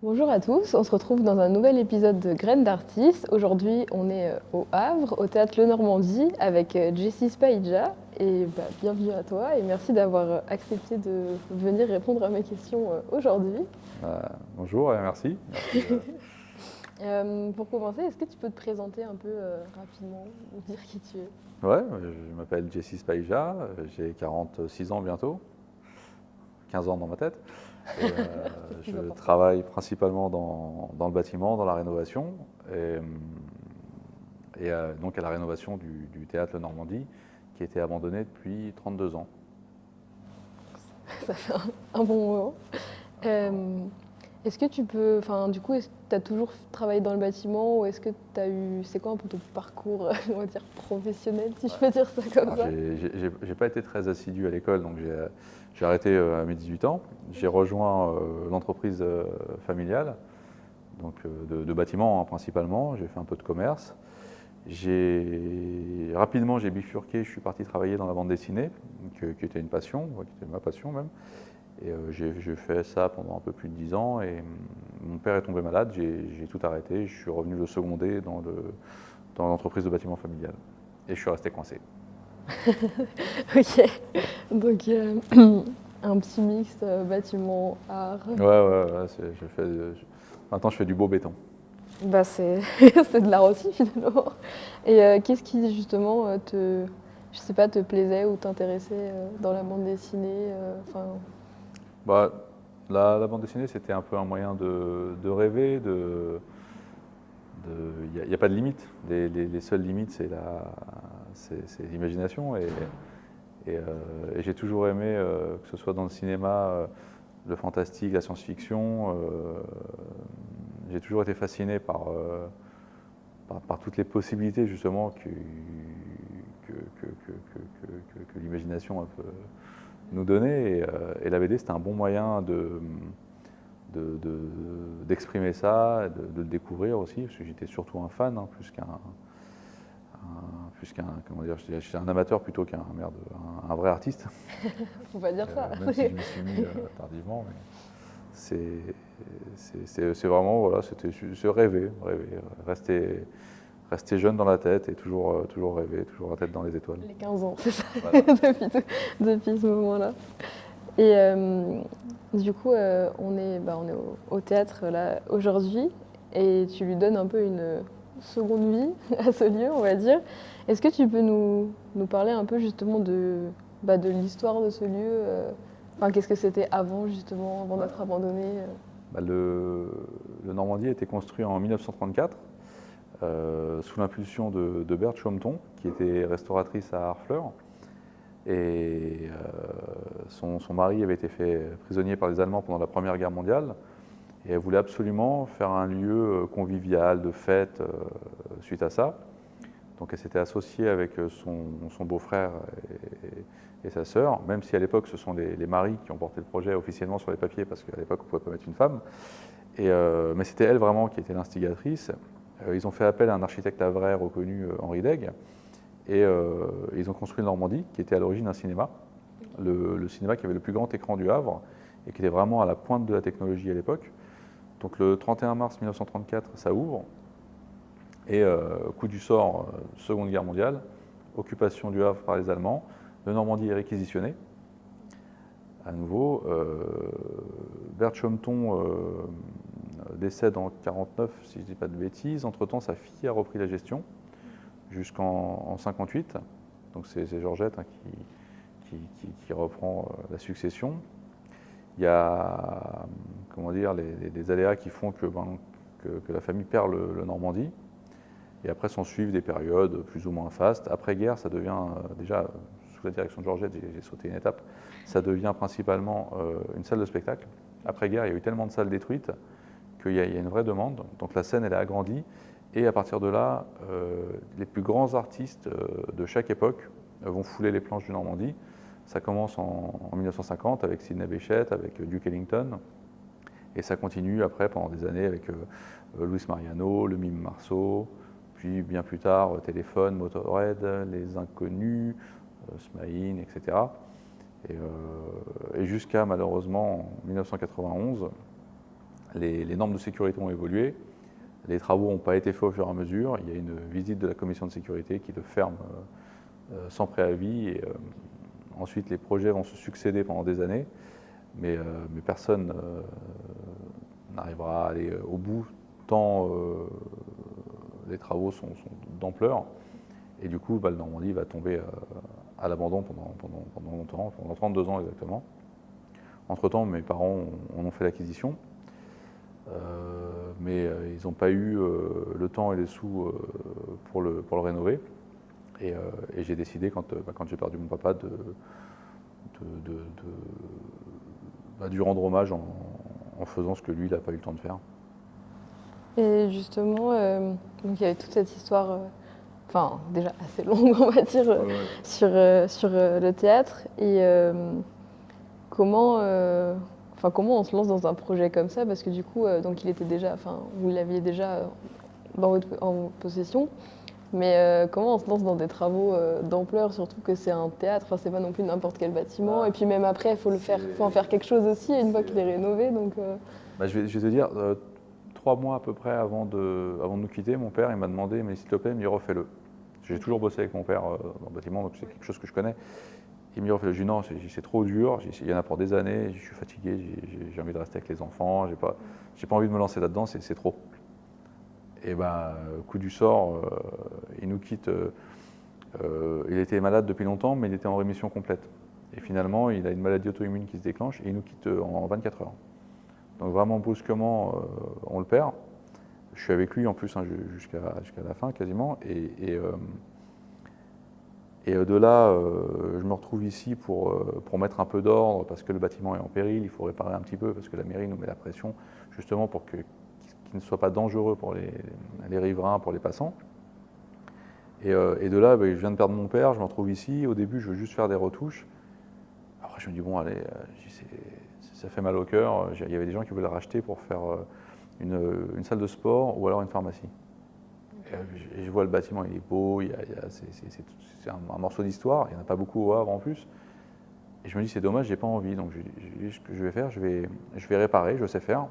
Bonjour à tous, on se retrouve dans un nouvel épisode de Graines d'artistes. Aujourd'hui, on est au Havre, au théâtre Le Normandie, avec Jessie Spaïdja. Et bienvenue à toi et merci d'avoir accepté de venir répondre à mes questions aujourd'hui. Bonjour et merci. Pour commencer, est-ce que tu peux te présenter un peu rapidement, nous dire qui tu es? Ouais, je m'appelle Jessie Spaïja, j'ai 46 ans bientôt, 15 ans dans ma tête. Et C'est plus je important. travaille principalement dans le bâtiment, dans la rénovation, donc à la rénovation du théâtre Le Normandie, qui a été abandonné depuis 32 ans. Ça fait un bon moment. Euh, Est-ce que tu peux, enfin, du coup, est-ce que tu as toujours travaillé dans le bâtiment ou est-ce que tu as eu, c'est quoi un peu ton parcours, on va dire, professionnel, si je peux dire ça comme Alors, ça? j'ai pas été très assidu à l'école, donc j'ai arrêté à mes 18 ans. J'ai rejoint l'entreprise familiale, donc de bâtiment principalement. J'ai fait un peu de commerce. Rapidement, j'ai bifurqué, je suis parti travailler dans la bande dessinée, qui était une passion, qui était ma passion même. Et j'ai fait ça pendant un peu plus de 10 ans. Et mon père est tombé malade, j'ai tout arrêté. Je suis revenu le seconder dans l'entreprise de bâtiment familial. Et je suis resté coincé. Ok, donc un petit mix bâtiment, art. Ouais, maintenant je fais du beau béton. Bah c'est c'est de l'art aussi finalement. Et qu'est-ce qui justement je sais pas, te plaisait ou t'intéressait dans la bande dessinée enfin, Bah, la bande dessinée, c'était un peu un moyen de rêver, il n'y a pas de limite. Les seules limites, c'est l'imagination. Et j'ai toujours aimé, que ce soit dans le cinéma, le fantastique, la science-fiction. J'ai toujours été fasciné par toutes les possibilités justement que l'imagination peut nous donner. Et la BD, c'était un bon moyen d'exprimer ça, de le découvrir aussi, parce que j'étais surtout un fan, comment dire, j'étais un amateur plutôt un vrai artiste. faut pas dire ça. Même si je m'y suis mis tardivement, mais c'est vraiment, voilà, c'est rester jeune dans la tête et toujours rêver, toujours la tête dans les étoiles. Les 15 ans, c'est ça, Voilà. depuis ce moment-là. Et du coup, on est au théâtre là aujourd'hui et tu lui donnes un peu une seconde vie à ce lieu, on va dire. Est-ce que tu peux nous parler un peu justement de l'histoire de ce lieu enfin, qu'est-ce que c'était avant justement, avant d'être abandonné Bah, le Normandie a été construit en 1934 sous l'impulsion de Berthe Chomton, qui était restauratrice à Harfleur. Et son mari avait été fait prisonnier par les Allemands pendant la Première Guerre mondiale. Et elle voulait absolument faire un lieu convivial, de fête, suite à ça. Donc elle s'était associée avec son beau-frère et sa sœur, même si à l'époque ce sont les maris qui ont porté le projet officiellement sur les papiers, parce qu'à l'époque on ne pouvait pas mettre une femme. Mais c'était elle vraiment qui était l'instigatrice. Ils ont fait appel à un architecte havrais reconnu, Henri Daigle, et ils ont construit le Normandie, qui était à l'origine un cinéma, le cinéma qui avait le plus grand écran du Havre, et qui était vraiment à la pointe de la technologie à l'époque. Donc le 31 mars 1934, ça ouvre, et coup du sort, Seconde Guerre mondiale, occupation du Havre par les Allemands, le Normandie est réquisitionné. À nouveau, Bert Chomton décède en 1949, si je ne dis pas de bêtises. Entre-temps, sa fille a repris la gestion jusqu'en 1958. Donc c'est Georgette qui reprend la succession. Il y a comment dire, les aléas qui font que la famille perd le Normandie. Et après s'en suivent des périodes plus ou moins fastes. Après-guerre, ça devient déjà, sous la direction de Georgette, j'ai sauté une étape, ça devient principalement une salle de spectacle. Après-guerre, il y a eu tellement de salles détruites qu'il y a une vraie demande. Donc la scène, elle a agrandi. Et à partir de là, les plus grands artistes de chaque époque vont fouler les planches du Normandie. Ça commence en 1950 avec Sidney Bechet, avec Duke Ellington. Et ça continue après pendant des années avec Luis Mariano, le Mime Marceau, puis bien plus tard Téléphone, Motorhead, Les Inconnus, Smaïn, etc. Et jusqu'à malheureusement en 1991, les normes de sécurité ont évolué, les travaux n'ont pas été faits au fur et à mesure, il y a une visite de la commission de sécurité qui le ferme sans préavis, et ensuite les projets vont se succéder pendant des années, mais personne n'arrivera à aller au bout tant les travaux sont d'ampleur, et du coup le Normandie va tomber à l'abandon pendant longtemps, pendant 32 ans exactement. Entre-temps, mes parents en ont fait l'acquisition, mais ils n'ont pas eu le temps et les sous pour le rénover. Et j'ai décidé, quand j'ai perdu mon papa, de lui rendre hommage en faisant ce que lui, il n'a pas eu le temps de faire. Et justement, donc il y avait toute cette histoire, enfin déjà assez longue, on va dire, sur le théâtre. Et comment on se lance dans un projet comme ça? Parce que du coup, donc il était déjà, enfin, vous l'aviez déjà en possession. Mais comment on se lance dans des travaux d'ampleur, surtout que c'est un théâtre, enfin, c'est pas non plus n'importe quel bâtiment. Et puis même après, il faut en faire quelque chose aussi une fois qu'il est rénové. Donc, je vais te dire, 3 mois à peu près avant de nous quitter, mon père il m'a demandé, mais s'il te plaît, refais-le. J'ai toujours bossé avec mon père dans le bâtiment, donc c'est quelque chose que je connais. Il me dit refais-le. Je dis non, c'est trop dur, il y en a pour des années, je suis fatigué, j'ai envie de rester avec les enfants, j'ai pas envie de me lancer là-dedans, c'est trop. Et coup du sort, il nous quitte. Il était malade depuis longtemps, mais il était en rémission complète. Et finalement, il a une maladie auto-immune qui se déclenche et il nous quitte en 24 heures. Donc vraiment brusquement, on le perd. Je suis avec lui en plus jusqu'à la fin quasiment. Et de là, je me retrouve ici pour mettre un peu d'ordre parce que le bâtiment est en péril, il faut réparer un petit peu parce que la mairie nous met la pression justement pour qu'il ne soit pas dangereux pour les riverains, pour les passants. Et de là, je viens de perdre mon père, je me retrouve ici. Au début, je veux juste faire des retouches. Après, je me dis, bon, allez, ça fait mal au cœur. Il y avait des gens qui voulaient le racheter pour faire une salle de sport ou alors une pharmacie. Et je vois le bâtiment, il est beau, c'est un morceau d'histoire, il n'y en a pas beaucoup au Havre en plus. Et je me dis, c'est dommage, j'ai pas envie. Donc, ce que je vais faire, je vais réparer, je sais faire.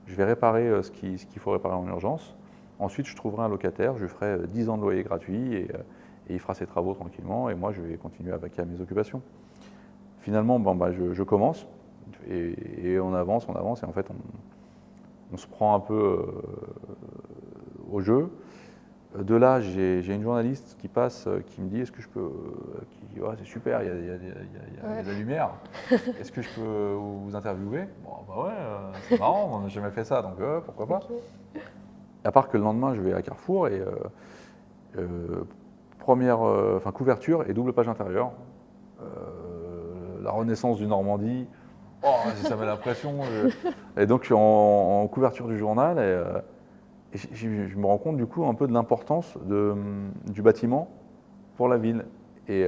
Je vais réparer ce qu'il faut réparer en urgence. Ensuite, je trouverai un locataire, je lui ferai 10 ans de loyer gratuit et il fera ses travaux tranquillement et moi, je vais continuer à vaquer à mes occupations. Finalement, je commence et on avance et en fait, on se prend un peu au jeu. De là, j'ai une journaliste qui passe, qui me dit, est-ce que je peux, c'est super, il y a de la lumière, est-ce que je peux vous interviewer? Bon, ouais, c'est marrant, on n'a jamais fait ça, donc pourquoi pas. Okay. À part que le lendemain, je vais à Carrefour et première couverture et double page intérieure. La renaissance du Normandie, ça met la pression. Et donc, je suis en couverture du journal et je me rends compte du coup un peu de l'importance du bâtiment pour la ville. Et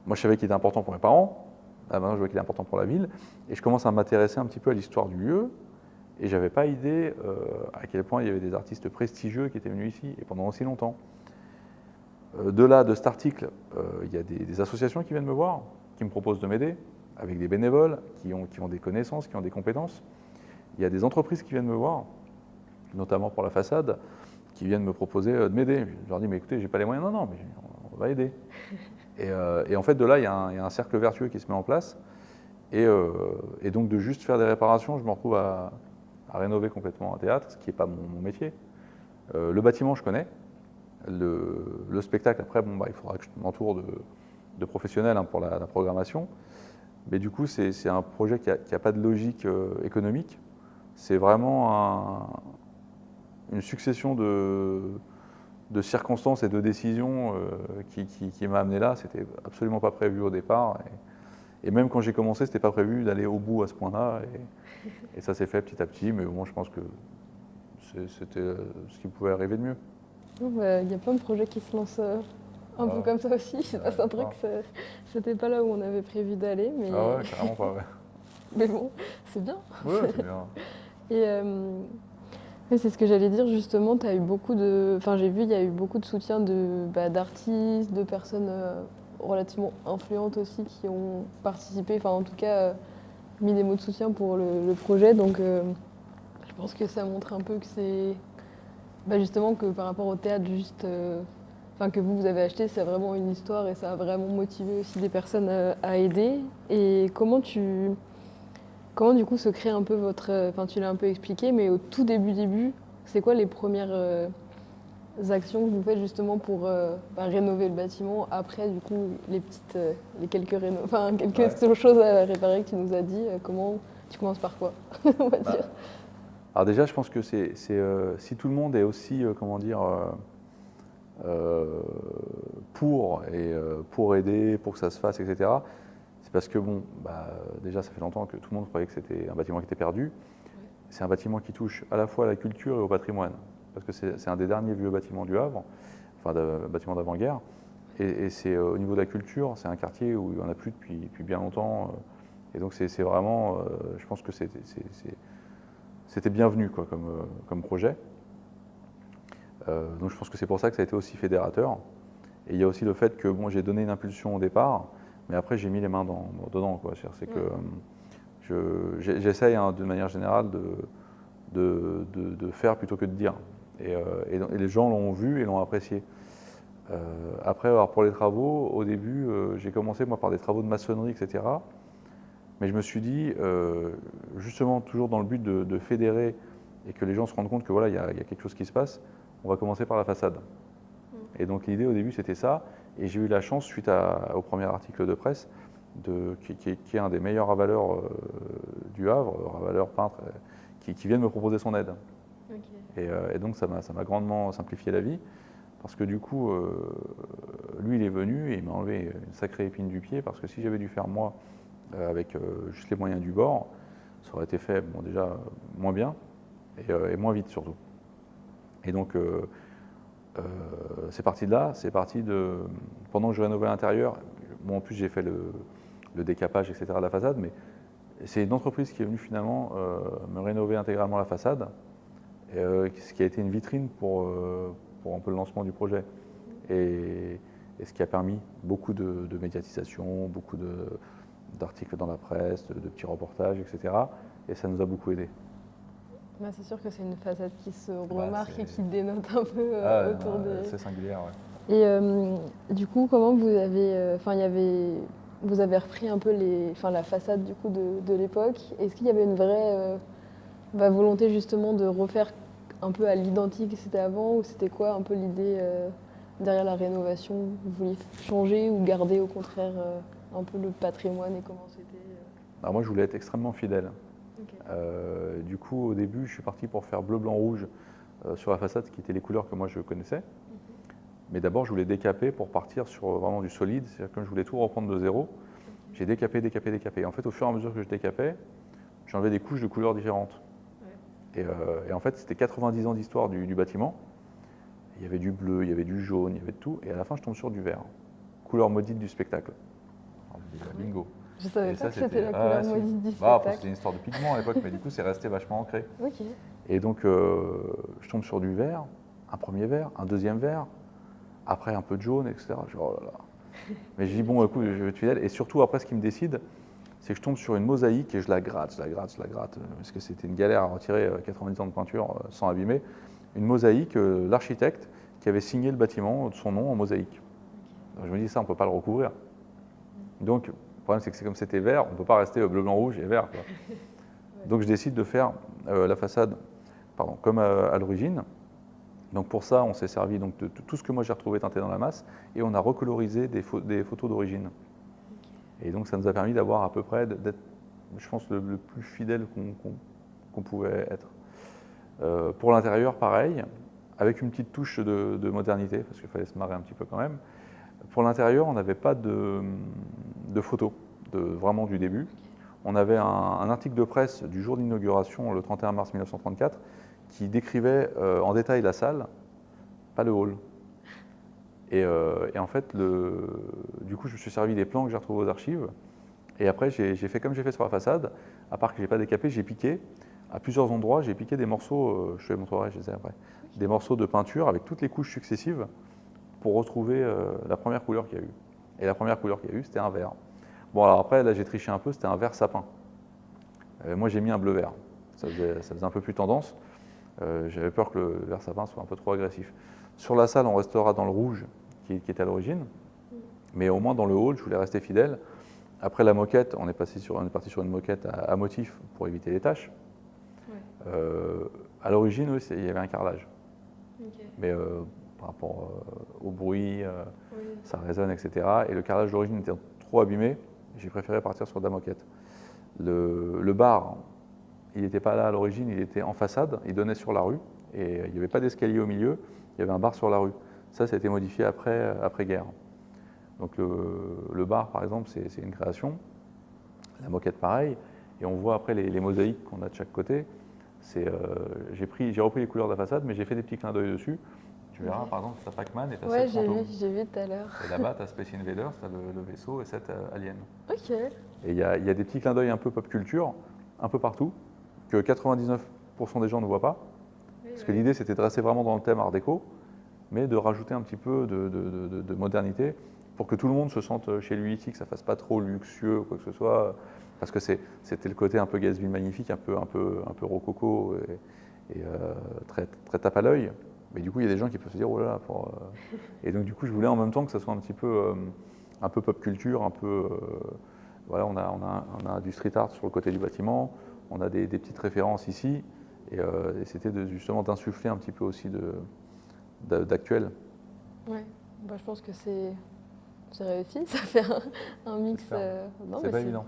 moi, je savais qu'il était important pour mes parents. Maintenant, je vois qu'il est important pour la ville. Et je commence à m'intéresser un petit peu à l'histoire du lieu. Et je n'avais pas idée à quel point il y avait des artistes prestigieux qui étaient venus ici, et pendant aussi longtemps. De là, de cet article, il y a des associations qui viennent me voir, qui me proposent de m'aider, avec des bénévoles qui ont des connaissances, qui ont des compétences. Il y a des entreprises qui viennent me voir, notamment pour la façade, qui viennent me proposer de m'aider. Je leur dis, mais écoutez, je n'ai pas les moyens. Non, mais on va aider. Et en fait, de là, il y a un cercle vertueux qui se met en place. Et donc, de juste faire des réparations, je me retrouve à rénover complètement un théâtre, ce qui n'est pas mon métier. Le bâtiment, je connais. Le spectacle, après, il faudra que je m'entoure de professionnels pour la programmation. Mais du coup, c'est un projet qui n'a pas de logique économique. C'est vraiment une succession de circonstances et de décisions qui m'a amené là. C'était absolument pas prévu au départ. Et même quand j'ai commencé, c'était pas prévu d'aller au bout à ce point-là. Et ça s'est fait petit à petit. Mais bon, je pense que c'était ce qui pouvait arriver de mieux. Il y a plein de projets qui se lancent un peu comme ça aussi. C'est pas un truc, c'était pas là où on avait prévu d'aller. Mais... Ah ouais, carrément pas, ouais. Mais bon, c'est bien. Ouais, c'est bien. Et c'est ce que j'allais dire justement, t'as eu beaucoup de... Enfin, j'ai vu, il y a eu beaucoup de soutien d'artistes, de personnes relativement influentes aussi qui ont participé, enfin en tout cas mis des mots de soutien pour le projet. Donc pense que ça montre un peu que c'est justement que par rapport au théâtre, juste, enfin que vous avez acheté, c'est vraiment une histoire et ça a vraiment motivé aussi des personnes à aider. Et comment du coup se crée un peu votre, enfin tu l'as un peu expliqué, mais au tout début, c'est quoi les premières actions que vous faites justement pour rénover le bâtiment après du coup les petites, les quelques enfin quelques choses à réparer que tu nous as dit. Comment tu commences par quoi, on va dire. Alors déjà, je pense que si tout le monde est aussi, comment dire, pour aider, pour que ça se fasse, etc., c'est parce que, bon, déjà, ça fait longtemps que tout le monde croyait que c'était un bâtiment qui était perdu. C'est un bâtiment qui touche à la fois à la culture et au patrimoine, parce que c'est un des derniers vieux bâtiments du Havre, enfin, bâtiment d'avant-guerre. Et c'est au niveau de la culture, c'est un quartier où il n'y en a plus depuis bien longtemps. Et donc, c'est vraiment, je pense que c'était bienvenu quoi, comme projet. Donc je pense que c'est pour ça que ça a été aussi fédérateur. Et il y a aussi le fait que bon, j'ai donné une impulsion au départ, mais après j'ai mis les mains dedans. C'est que j'essaye d'une manière générale de faire plutôt que de dire. Et les gens l'ont vu et l'ont apprécié. Après, alors pour les travaux, au début, j'ai commencé moi par des travaux de maçonnerie, etc. Mais je me suis dit, justement, toujours dans le but de fédérer et que les gens se rendent compte que voilà, il y a quelque chose qui se passe, on va commencer par la façade. Et donc l'idée au début c'était ça, et j'ai eu la chance, suite au premier article de presse, qui est un des meilleurs ravaleurs du Havre, ravaleur peintre, qui vient de me proposer son aide. Okay. Et donc ça m'a grandement simplifié la vie, parce que du coup, lui il est venu et il m'a enlevé une sacrée épine du pied, parce que si j'avais dû faire moi, avec juste les moyens du bord, ça aurait été fait bon, déjà moins bien et moins vite surtout. Et donc c'est parti de là, pendant que je rénovais l'intérieur, bon, en plus j'ai fait le décapage, etc. de la façade, mais c'est une entreprise qui est venue finalement me rénover intégralement la façade, ce qui a été une vitrine pour un peu le lancement du projet. Et ce qui a permis beaucoup de médiatisation, beaucoup d'articles dans la presse, de petits reportages, etc. Et ça nous a beaucoup aidé. C'est sûr que c'est une façade qui se remarque et qui dénote un peu autour des... C'est singulière, ouais. Et du coup, comment vous avez... vous avez repris un peu la façade du coup de l'époque. Est-ce qu'il y avait une vraie volonté justement de refaire un peu à l'identique que c'était avant, ou c'était quoi un peu l'idée derrière la rénovation? Vous vouliez changer ou garder au contraire un peu le patrimoine et comment c'était Alors moi je voulais être extrêmement fidèle. Okay. Du coup au début je suis parti pour faire bleu, blanc, rouge sur la façade, qui étaient les couleurs que moi je connaissais. Mais d'abord je voulais décaper pour partir sur vraiment du solide, c'est-à-dire que je voulais tout reprendre de zéro. J'ai décapé. Et en fait au fur et à mesure que je décapais, j'enlevais des couches de couleurs différentes. Et en fait, c'était 90 ans d'histoire du bâtiment. Il y avait du bleu, il y avait du jaune, il y avait de tout. Et à la fin, je tombe sur du vert. Couleur maudite du spectacle. Alors, je me dis, bingo. Je savais pas que c'était la couleur maudite du spectacle. C'était une histoire de pigment à l'époque, mais du coup, c'est resté vachement ancré. Okay. Et donc, je tombe sur du vert, un premier vert, un deuxième vert, après un peu de jaune, etc. Je dis, oh là là. Mais je dis, bon, écoute, je vais être fidèle. Et surtout, après, ce qui me décide, c'est que je tombe sur une mosaïque et je la gratte, parce que c'était une galère à retirer 90 ans de peinture sans abîmer. Une mosaïque, l'architecte qui avait signé le bâtiment de son nom en mosaïque. Donc je me dis, ça, on ne peut pas le recouvrir. Donc, le problème, c'est que comme c'était vert, on ne peut pas rester bleu, blanc, rouge et vert, quoi. Donc je décide de faire la façade comme à l'origine. Donc pour ça, on s'est servi donc, de tout ce que moi j'ai retrouvé teinté dans la masse, et on a recolorisé des photos d'origine. Et donc ça nous a permis d'avoir à peu près, d'être, je pense, le plus fidèle qu'on pouvait être. Pour l'intérieur, pareil, avec une petite touche de modernité, parce qu'il fallait se marrer un petit peu quand même. Pour l'intérieur, on n'avait pas de photos, vraiment du début. On avait un article de presse du jour d'inauguration, le 31 mars 1934, qui décrivait en détail la salle, pas le hall. Et en fait, du coup, je me suis servi des plans que j'ai retrouvés aux archives. Et après, j'ai fait comme j'ai fait sur la façade, à part que je n'ai pas décapé, j'ai piqué. À plusieurs endroits, j'ai piqué des morceaux, je te les montrerai, je les ai après, des morceaux de peinture avec toutes les couches successives pour retrouver la première couleur qu'il y a eu. Et la première couleur qu'il y a eu, c'était un vert. Bon, alors après, là, j'ai triché un peu, c'était un vert sapin. Moi, j'ai mis un bleu-vert. ça faisait un peu plus tendance. J'avais peur que le verre sapin soit un peu trop agressif. Sur la salle, on restera dans le rouge qui était à l'origine, mais au moins dans le hall, je voulais rester fidèle. Après la moquette, on est parti sur une moquette à motif pour éviter les taches. Ouais. À l'origine, oui, il y avait un carrelage. Ok. Mais par rapport au bruit, Oui. ça résonne, etc. Et le carrelage d'origine était trop abîmé, j'ai préféré partir sur de la moquette. Le bar, il n'était pas là à l'origine, il était en façade, il donnait sur la rue, et il n'y avait pas d'escalier au milieu, il y avait un bar sur la rue. Ça a été modifié après-guerre. Donc le bar, par exemple, c'est une création, la moquette pareil, et on voit après les mosaïques qu'on a de chaque côté. J'ai repris les couleurs de la façade, mais j'ai fait des petits clins d'œil dessus. Tu verras, par exemple, tu as Pac-Man et tu as Ouais, 7 fantômes. j'ai vu tout à l'heure. Et là-bas, tu as Space Invaders, tu as le vaisseau et 7 aliens. Ok. Et il y a des petits clins d'œil un peu pop culture, un peu partout, que 99% des gens ne voient pas. Parce que l'idée, c'était de rester vraiment dans le thème art déco, mais de rajouter un petit peu de modernité pour que tout le monde se sente chez lui ici, que ça fasse pas trop luxueux ou quoi que ce soit. Parce que c'était le côté un peu Gatsby magnifique, un peu rococo et très, très tape à l'œil. Mais du coup, il y a des gens qui peuvent se dire, oh là là, Et donc, du coup, je voulais en même temps que ça soit un peu pop culture, un peu. Voilà, on a du street art sur le côté du bâtiment, on a des petites références ici, et c'était justement d'insuffler un petit peu aussi d'actuel. Ouais, bah, je pense que c'est réussi, ça fait un mix. Non, C'est mais pas évident.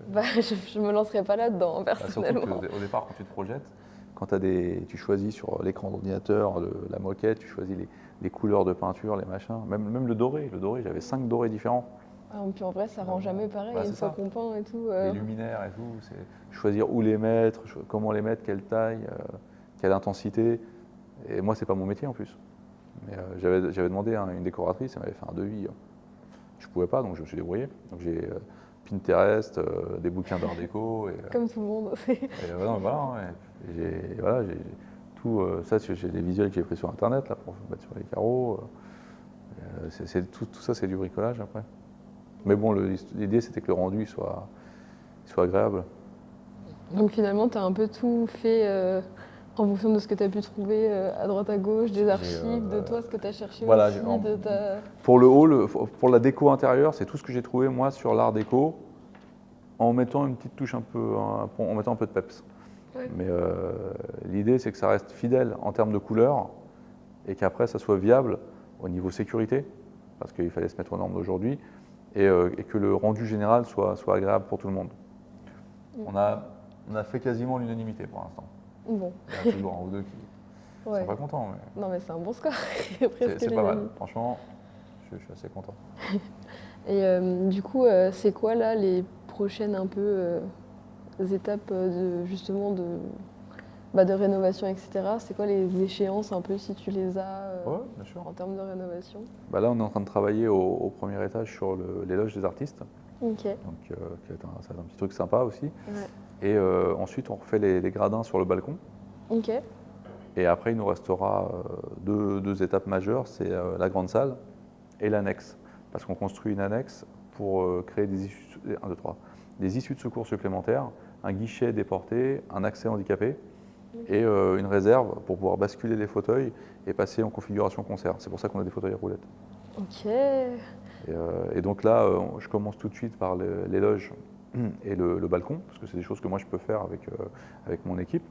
Bah, je me lancerai pas là-dedans, personnellement. Surtout qu'au départ, quand tu te projettes, quand tu choisis sur l'écran d'ordinateur la moquette, tu choisis les couleurs de peinture, les machins, même le doré, j'avais 5 dorés différents. Ah, puis en vrai, ça rend jamais pareil, une fois qu'on peint et tout. Les luminaires et tout, c'est choisir où les mettre, comment les mettre, quelle taille, quelle intensité. Et moi, c'est pas mon métier en plus. Mais j'avais demandé à une décoratrice, elle m'avait fait un devis. Je pouvais pas, donc je me suis débrouillé. Donc j'ai Pinterest, des bouquins d'art déco. Comme tout le monde. Voilà, j'ai tout ça, j'ai des visuels que j'ai pris sur Internet là, pour mettre sur les carreaux. Tout ça, c'est du bricolage après. Mais bon, l'idée, c'était que le rendu soit agréable. Donc finalement, tu as un peu tout fait en fonction de ce que tu as pu trouver à droite à gauche, des archives, de toi, ce que tu as cherché voilà, aussi. Pour le hall, pour la déco intérieure, c'est tout ce que j'ai trouvé moi sur l'art déco, en mettant une petite touche en mettant un peu de peps. Ouais. Mais l'idée, c'est que ça reste fidèle en termes de couleurs et qu'après, ça soit viable au niveau sécurité, parce qu'il fallait se mettre aux normes d'aujourd'hui, et que le rendu général soit agréable pour tout le monde. On a fait quasiment l'unanimité pour l'instant. Bon. Il y a toujours un ou deux qui sont pas contents. Mais... Non, mais c'est un bon score. C'est pas mal. Franchement, je suis assez content. Et du coup, c'est quoi là les prochaines un peu étapes justement de rénovation, etc. C'est quoi les échéances un peu si tu les as bien sûr. En termes de rénovation? Là, on est en train de travailler au premier étage sur les loges des artistes. Ok. Donc, ça va être un petit truc sympa aussi. Ouais. Et ensuite, on refait les gradins sur le balcon. Ok. Et après, il nous restera deux étapes majeures, c'est la grande salle et l'annexe. Parce qu'on construit une annexe pour créer des issues de secours supplémentaires, un guichet déporté, un accès handicapé et une réserve pour pouvoir basculer les fauteuils et passer en configuration concert. C'est pour ça qu'on a des fauteuils à roulettes. Ok. Et donc là, je commence tout de suite par les loges et le balcon, parce que c'est des choses que moi je peux faire avec mon équipe.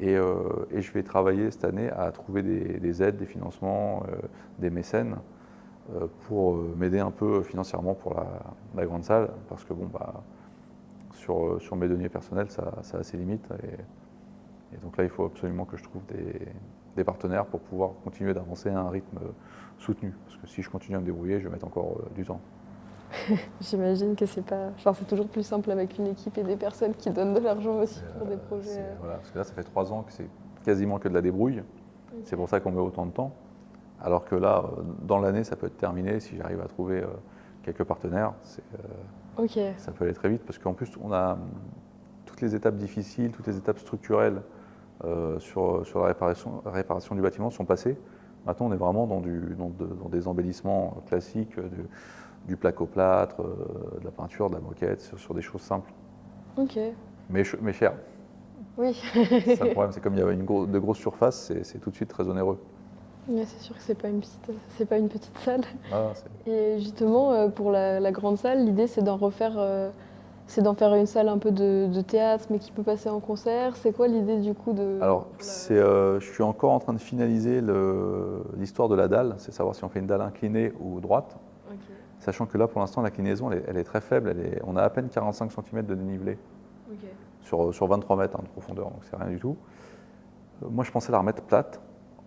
Et je vais travailler cette année à trouver des aides, des financements, des mécènes pour m'aider un peu financièrement pour la grande salle, parce que sur mes deniers personnels, ça a ses limites. Et donc là, il faut absolument que je trouve des partenaires pour pouvoir continuer d'avancer à un rythme soutenu. Parce que si je continue à me débrouiller, je vais mettre encore du temps. J'imagine que c'est pas. Enfin, c'est toujours plus simple avec une équipe et des personnes qui donnent de l'argent aussi pour des projets. Voilà, parce que là, ça fait 3 ans que c'est quasiment que de la débrouille. Okay. C'est pour ça qu'on met autant de temps. Alors que là, dans l'année, ça peut être terminé si j'arrive à trouver quelques partenaires. Ça peut aller très vite parce qu'en plus, on a toutes les étapes difficiles, toutes les étapes structurelles sur la réparation du bâtiment sont passées. Maintenant, on est vraiment dans des embellissements classiques, du placo-plâtre, de la peinture, de la moquette, sur des choses simples. Ok. Mais cher. Oui. C'est ça le problème, c'est comme il y a de grosses surfaces, c'est tout de suite très onéreux. Ouais, c'est sûr que c'est pas une petite salle. Ah, Et justement, pour la grande salle, l'idée c'est c'est d'en faire une salle un peu de théâtre, mais qui peut passer en concert. C'est quoi l'idée du coup de alors, pour je suis encore en train de finaliser l'histoire de la dalle, c'est savoir si on fait une dalle inclinée ou droite, Ok. sachant que là, pour l'instant, l'inclinaison, elle est très faible, on a à peine 45 cm de dénivelé Ok. sur 23 mètres de profondeur, donc c'est rien du tout. Moi, je pensais la remettre plate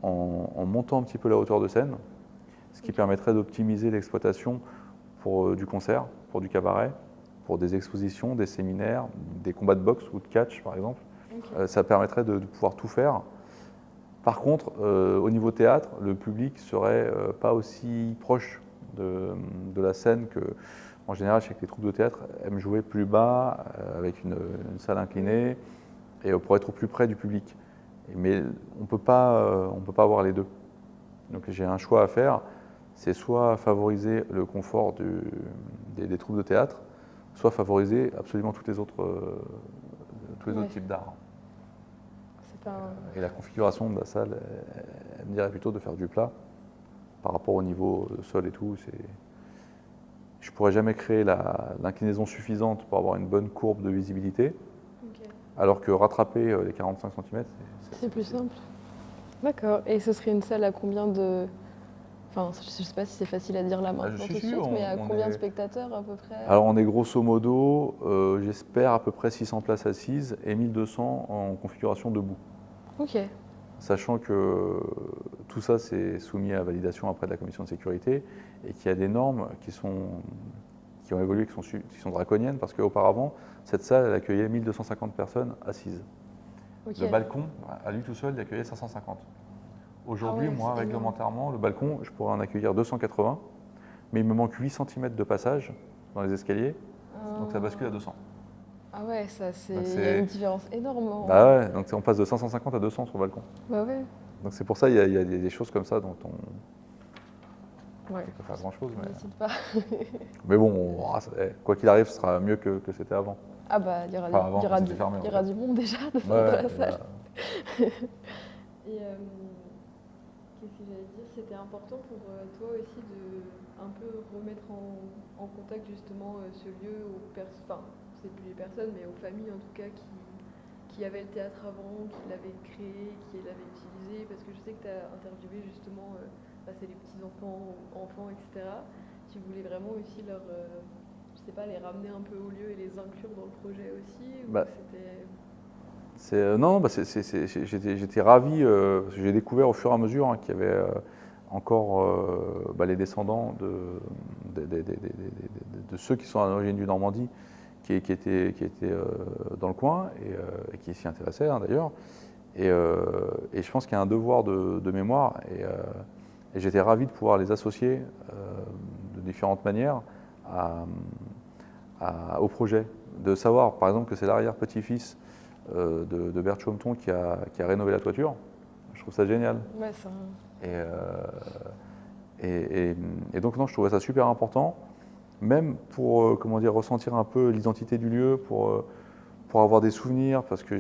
en montant un petit peu la hauteur de scène, ce qui permettrait d'optimiser l'exploitation pour du concert, pour du cabaret, pour des expositions, des séminaires, des combats de boxe ou de catch par exemple. Ok. Ça permettrait de pouvoir tout faire. Par contre, au niveau théâtre, le public serait pas aussi proche de la scène que, en général, je sais que les troupes de théâtre aiment jouer plus bas, avec une salle inclinée, et pour être au plus près du public. Mais on peut pas avoir les deux. Donc j'ai un choix à faire, c'est soit favoriser le confort des troupes de théâtre, soit favoriser absolument tous les Ouais. autres types d'art. C'est un... Et la configuration de la salle, elle me dirait plutôt de faire du plat par rapport au niveau sol et tout. Je ne pourrais jamais créer l'inclinaison suffisante pour avoir une bonne courbe de visibilité, Ok. alors que rattraper les 45 cm, C'est plus simple. D'accord. Et ce serait une salle à combien de... Enfin, je sais pas si c'est facile à dire là Ah, maintenant je tout de suis suite, sûr, mais à combien de spectateurs à peu près? alors on est grosso modo, j'espère à peu près 600 places assises et 1200 en configuration debout. Ok. Sachant que tout ça c'est soumis à validation après de la commission de sécurité et qu'il y a des normes qui ont évolué, qui sont draconiennes parce qu'auparavant, cette salle elle accueillait 1250 personnes assises. Ok. Le balcon, à lui tout seul, il accueillait 550. Ah Aujourd'hui, ouais, moi, c'est énorme. réglementairement, le balcon, je pourrais en accueillir 280, mais il me manque 8 cm de passage dans les escaliers, donc ça bascule à 200. Ah ouais, ça c'est. Donc Il y a une c'est, différence énorme. bah ouais, donc on passe de 550 à 200 sur le balcon. Bah ouais. Donc c'est pour ça il y a des choses comme ça dont on ne Ouais. peut pas faire grand-chose. On décide pas. Mais bon, quoi qu'il arrive, ce sera mieux que c'était avant. Ah bah il y aura, Enfin, avant, il y quand aura c'était fermé. il y aura du monde déjà dans Ouais, la salle. bah, Et qu'est-ce que j'allais dire? C'était important pour toi aussi de un peu remettre en contact justement ce lieu aux personnes, enfin c'est plus les personnes, mais aux familles en tout cas qui avaient le théâtre avant, qui l'avaient créé, qui l'avaient utilisé, parce que je sais que tu as interviewé justement, c'est les petits-enfants, enfants, etc. Tu voulais vraiment aussi je sais pas, les ramener un peu au lieu et les inclure dans le projet aussi, ou bah, c'était... non, bah, j'étais ravi, parce que j'ai découvert au fur et à mesure qu'il y avait encore bah, les descendants de ceux qui sont à l'origine du Normandie, qui étaient dans le coin et qui s'y intéressaient d'ailleurs. Et je pense qu'il y a un devoir de mémoire et j'étais ravi de pouvoir les associer de différentes manières au projet. De savoir par exemple que c'est l'arrière-petit-fils de Bert Chomton qui a rénové la toiture. Je trouve ça génial. Ouais, ça... Et, et donc non, je trouvais ça super important, même pour comment dire, ressentir un peu l'identité du lieu, pour avoir des souvenirs, parce que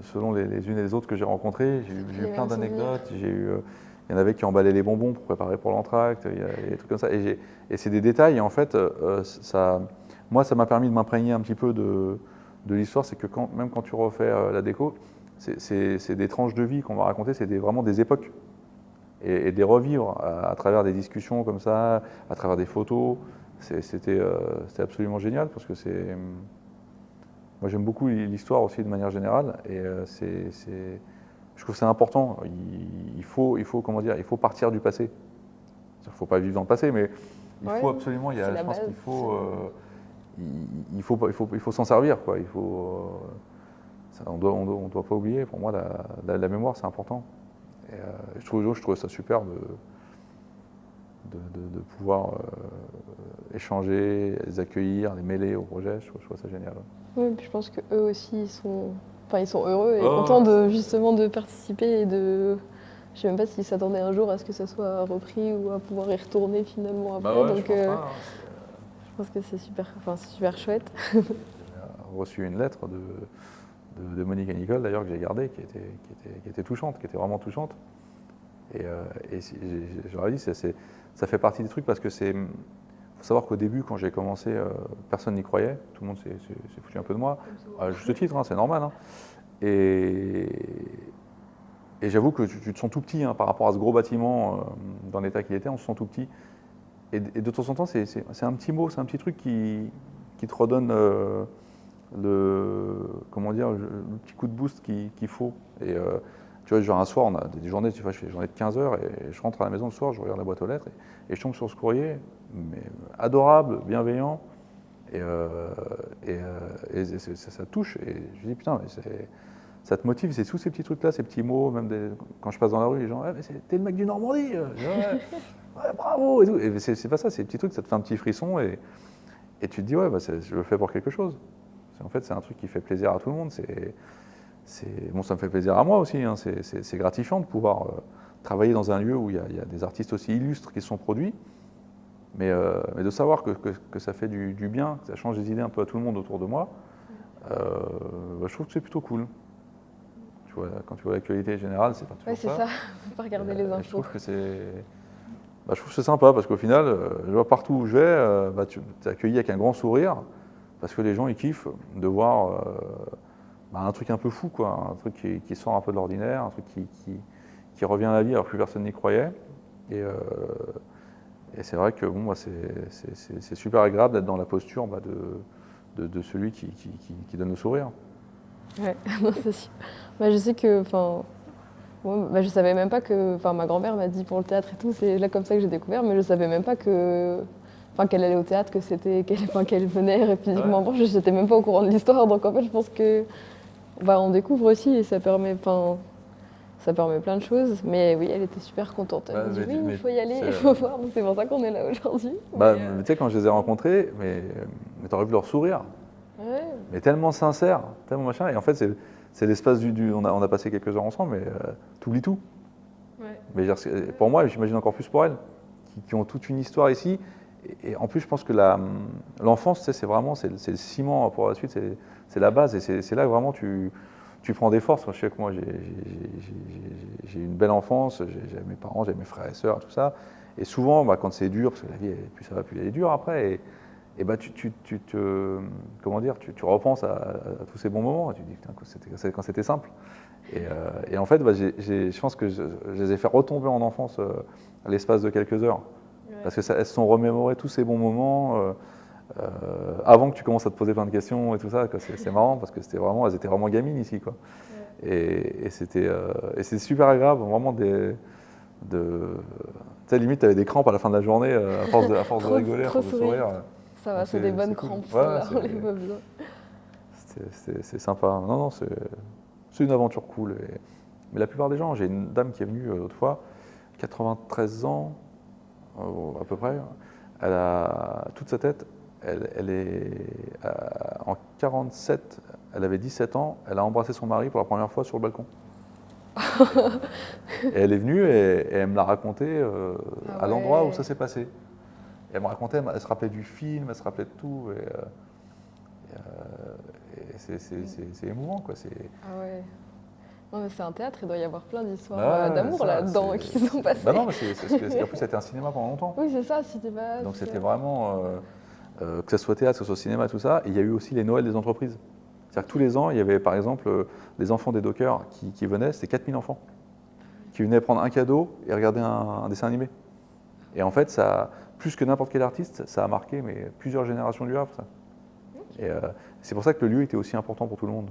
selon les unes et les autres que j'ai rencontrées, j'ai eu plein d'anecdotes. Il y en avait qui emballaient les bonbons pour préparer pour l'entracte, il y a des trucs comme ça. Et c'est des détails, et en fait, moi, ça m'a permis de m'imprégner un petit peu de l'histoire. C'est que même quand tu refais la déco, c'est des tranches de vie qu'on va raconter, c'est vraiment des époques. Et de les revivre à travers des discussions comme ça, à travers des photos, c'était absolument génial, parce que moi j'aime beaucoup l'histoire aussi de manière générale, et je trouve que c'est important. Comment dire, il faut partir du passé. Il ne faut pas vivre dans le passé, mais il faut absolument, je pense qu'il faut, il faut s'en servir, quoi. On doit pas oublier. Pour moi, la mémoire, c'est important. Et je trouve ça super de pouvoir échanger, les accueillir, les mêler au projet. Je trouve ça génial. Oui, puis je pense qu'eux aussi, ils sont heureux et contents justement de participer et de... Je sais même pas s'ils s'attendaient un jour à ce que ça soit repris ou à pouvoir y retourner finalement après. Bah ouais, Donc je pense pas, je pense que c'est super chouette. reçu une lettre de Monique et Nicole, d'ailleurs, que j'ai gardée, qui était touchante, qui était vraiment touchante. Et je leur ai dit, ça fait partie des trucs parce que faut savoir qu'au début, quand j'ai commencé, personne n'y croyait, tout le monde s'est foutu un peu de moi, à juste titre, hein, c'est normal. Hein. Et j'avoue que tu te sens tout petit hein, par rapport à ce gros bâtiment, dans l'état qu'il était, on se sent tout petit. Et de temps en temps, c'est un petit mot, c'est un petit truc qui te redonne comment dire, le petit coup de boost qu'il faut. Et tu vois, genre un soir, on a des journées, tu vois, je fais des journées de 15 heures et je rentre à la maison le soir, je regarde la boîte aux lettres et je tombe sur ce courrier, mais adorable, bienveillant, et ça touche. Et je dis putain, mais ça te motive, c'est tous ces petits trucs-là, ces petits mots, même quand je passe dans la rue, les gens, mais t'es le mec du Normandie, ouais, bravo, et tout. Et c'est pas ça, c'est des petits trucs, ça te fait un petit frisson et tu te dis, ouais, bah, je le fais pour quelque chose. En fait, c'est un truc qui fait plaisir à tout le monde. Bon, ça me fait plaisir à moi aussi. Hein. C'est gratifiant de pouvoir travailler dans un lieu où il y a des artistes aussi illustres qui sont produits. Mais de savoir que ça fait du bien, que ça change des idées un peu à tout le monde autour de moi, bah, je trouve que c'est plutôt cool. Tu vois, quand tu vois l'actualité générale, c'est pas toujours ça. Ouais, c'est ça. Faut pas regarder les infos. Je trouve que c'est sympa parce qu'au final, je vois partout où je vais, bah, tu es accueilli avec un grand sourire parce que les gens ils kiffent de voir bah, un truc un peu fou, quoi, un truc qui sort un peu de l'ordinaire, un truc qui revient à la vie alors que plus personne n'y croyait. Et c'est vrai que bon, bah, c'est super agréable d'être dans la posture bah, de celui qui donne le sourire. Ouais, non, c'est sûr. Bah, je sais que, bah, je savais même pas que, ma grand-mère m'a dit pour le théâtre et tout, c'est là comme ça que j'ai découvert, mais je savais même pas qu'elle allait au théâtre, qu'elle venait régulièrement. Ouais. J'étais même pas au courant de l'histoire, donc en fait, je pense que, on découvre aussi et ça permet plein de choses. Mais oui, elle était super contente. Elle m'a dit oui, il faut y aller, il faut voir. Donc c'est pour ça qu'on est là aujourd'hui. Bah, tu sais, quand je les ai rencontrés, mais t'aurais vu leur sourire. Ouais. Mais tellement sincère, tellement machin. Et en fait, c'est l'espace on a passé quelques heures ensemble, mais t'oublies tout. Ouais. Mais pour moi, j'imagine encore plus pour elles, qui ont toute une histoire ici. Et en plus, je pense que l'enfance, tu sais, c'est le ciment pour la suite, c'est la base. Et c'est là que vraiment tu prends des forces. Je sais que moi, j'ai eu une belle enfance, j'ai mes parents, j'ai mes frères et sœurs, tout ça. Et souvent, bah, quand c'est dur, parce que la vie, plus ça va, plus elle est dure après. Et bah, tu repenses à tous ces bons moments. Et tu te dis, putain, quand c'était simple. Et en fait, bah, je pense que je les ai fait retomber en enfance à l'espace de quelques heures. Ouais. Parce qu'elles se sont remémorées tous ces bons moments avant que tu commences à te poser plein de questions et tout ça. C'est marrant parce que elles étaient vraiment gamines ici, quoi. Ouais. Et c'était super agréable, vraiment tu sais, limite, tu avais des crampes à la fin de la journée à force de rigoler, à force de sourire. Ça va, c'est des bonnes crampes, cool. là, on les voit bien. C'est sympa. Non, c'est une aventure cool. Mais la plupart des gens, j'ai une dame qui est venue l'autre fois, 93 ans, à peu près. Elle a toute sa tête. Elle est en 47, elle avait 17 ans, elle a embrassé son mari pour la première fois sur le balcon. Et elle est venue et elle me l'a raconté à l'endroit où ça s'est passé. Et elle me racontait, elle se rappelait du film, elle se rappelait de tout. Et c'est émouvant, quoi. Ah ouais. Non, mais c'est un théâtre, il doit y avoir plein d'histoires d'amour là-dedans qui sont passées. Bah non, mais en plus, c'était un cinéma pendant longtemps. Oui, c'est ça, c'était pas. Donc c'était vraiment, que ce soit théâtre, que ce soit cinéma, tout ça. Et il y a eu aussi les Noëls des entreprises. C'est-à-dire que tous les ans, il y avait par exemple les enfants des dockers qui venaient, c'était 4000 enfants, qui venaient prendre un cadeau et regarder un dessin animé. Et en fait, ça, plus que n'importe quel artiste, ça a marqué plusieurs générations du Havre, ça. Et c'est pour ça que le lieu était aussi important pour tout le monde.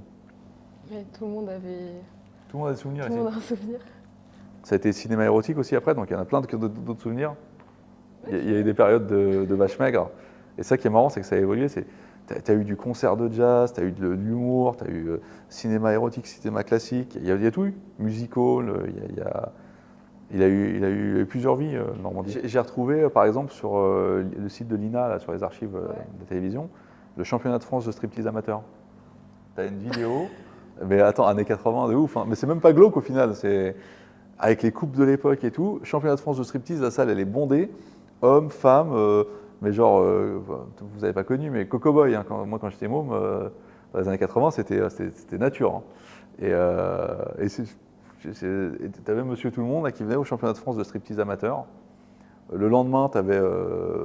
Mais tout le monde avait... Tout le monde a des souvenirs ici. Tout le monde a un souvenir. Ça a été cinéma érotique aussi après, donc il y en a plein d'autres souvenirs. Il y a eu des périodes de vaches maigres. Et ça qui est marrant, c'est que ça a évolué. Tu as eu du concert de jazz, tu as eu de l'humour, tu as eu cinéma érotique, cinéma classique. Il y a tout eu. Musical, il a eu plusieurs vies, Normandie. J'ai retrouvé, par exemple, sur le site de l'INA, là, sur les archives de télévision, le championnat de France de striptease amateur. Tu as une vidéo, mais attends, années 80, de ouf. Hein. Mais c'est même pas glauque au final. C'est avec les coupes de l'époque et tout. Championnat de France de striptease, la salle, elle est bondée. Hommes, femmes, mais genre, vous n'avez pas connu, mais Coco Boy. Hein, moi, quand j'étais môme, dans les années 80, c'était nature. Hein. Et tu avais Monsieur Tout-le-Monde là, qui venait au championnat de France de striptease amateur. Le lendemain, tu avais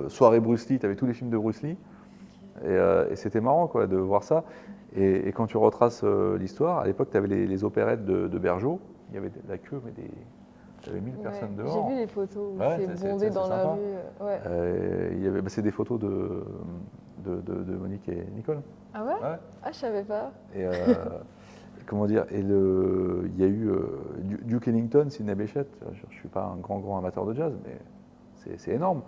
soirée Bruce Lee, tu avais tous les films de Bruce Lee. Et c'était marrant quoi, de voir ça. Et quand tu retraces l'histoire, à l'époque, tu avais les opérettes de Bergeau. Il y avait la queue, mais tu avais 1000 personnes dehors. J'ai vu les photos où Ouais, c'est bondé dans la sympa. rue. Ouais. C'est des photos de Monique et Nicole. Ah ouais, Ouais. Ah, je savais pas. Et comment dire, il y a eu Duke Ellington, Sidney Bechet. Je ne suis pas un grand amateur de jazz, mais c'est énorme.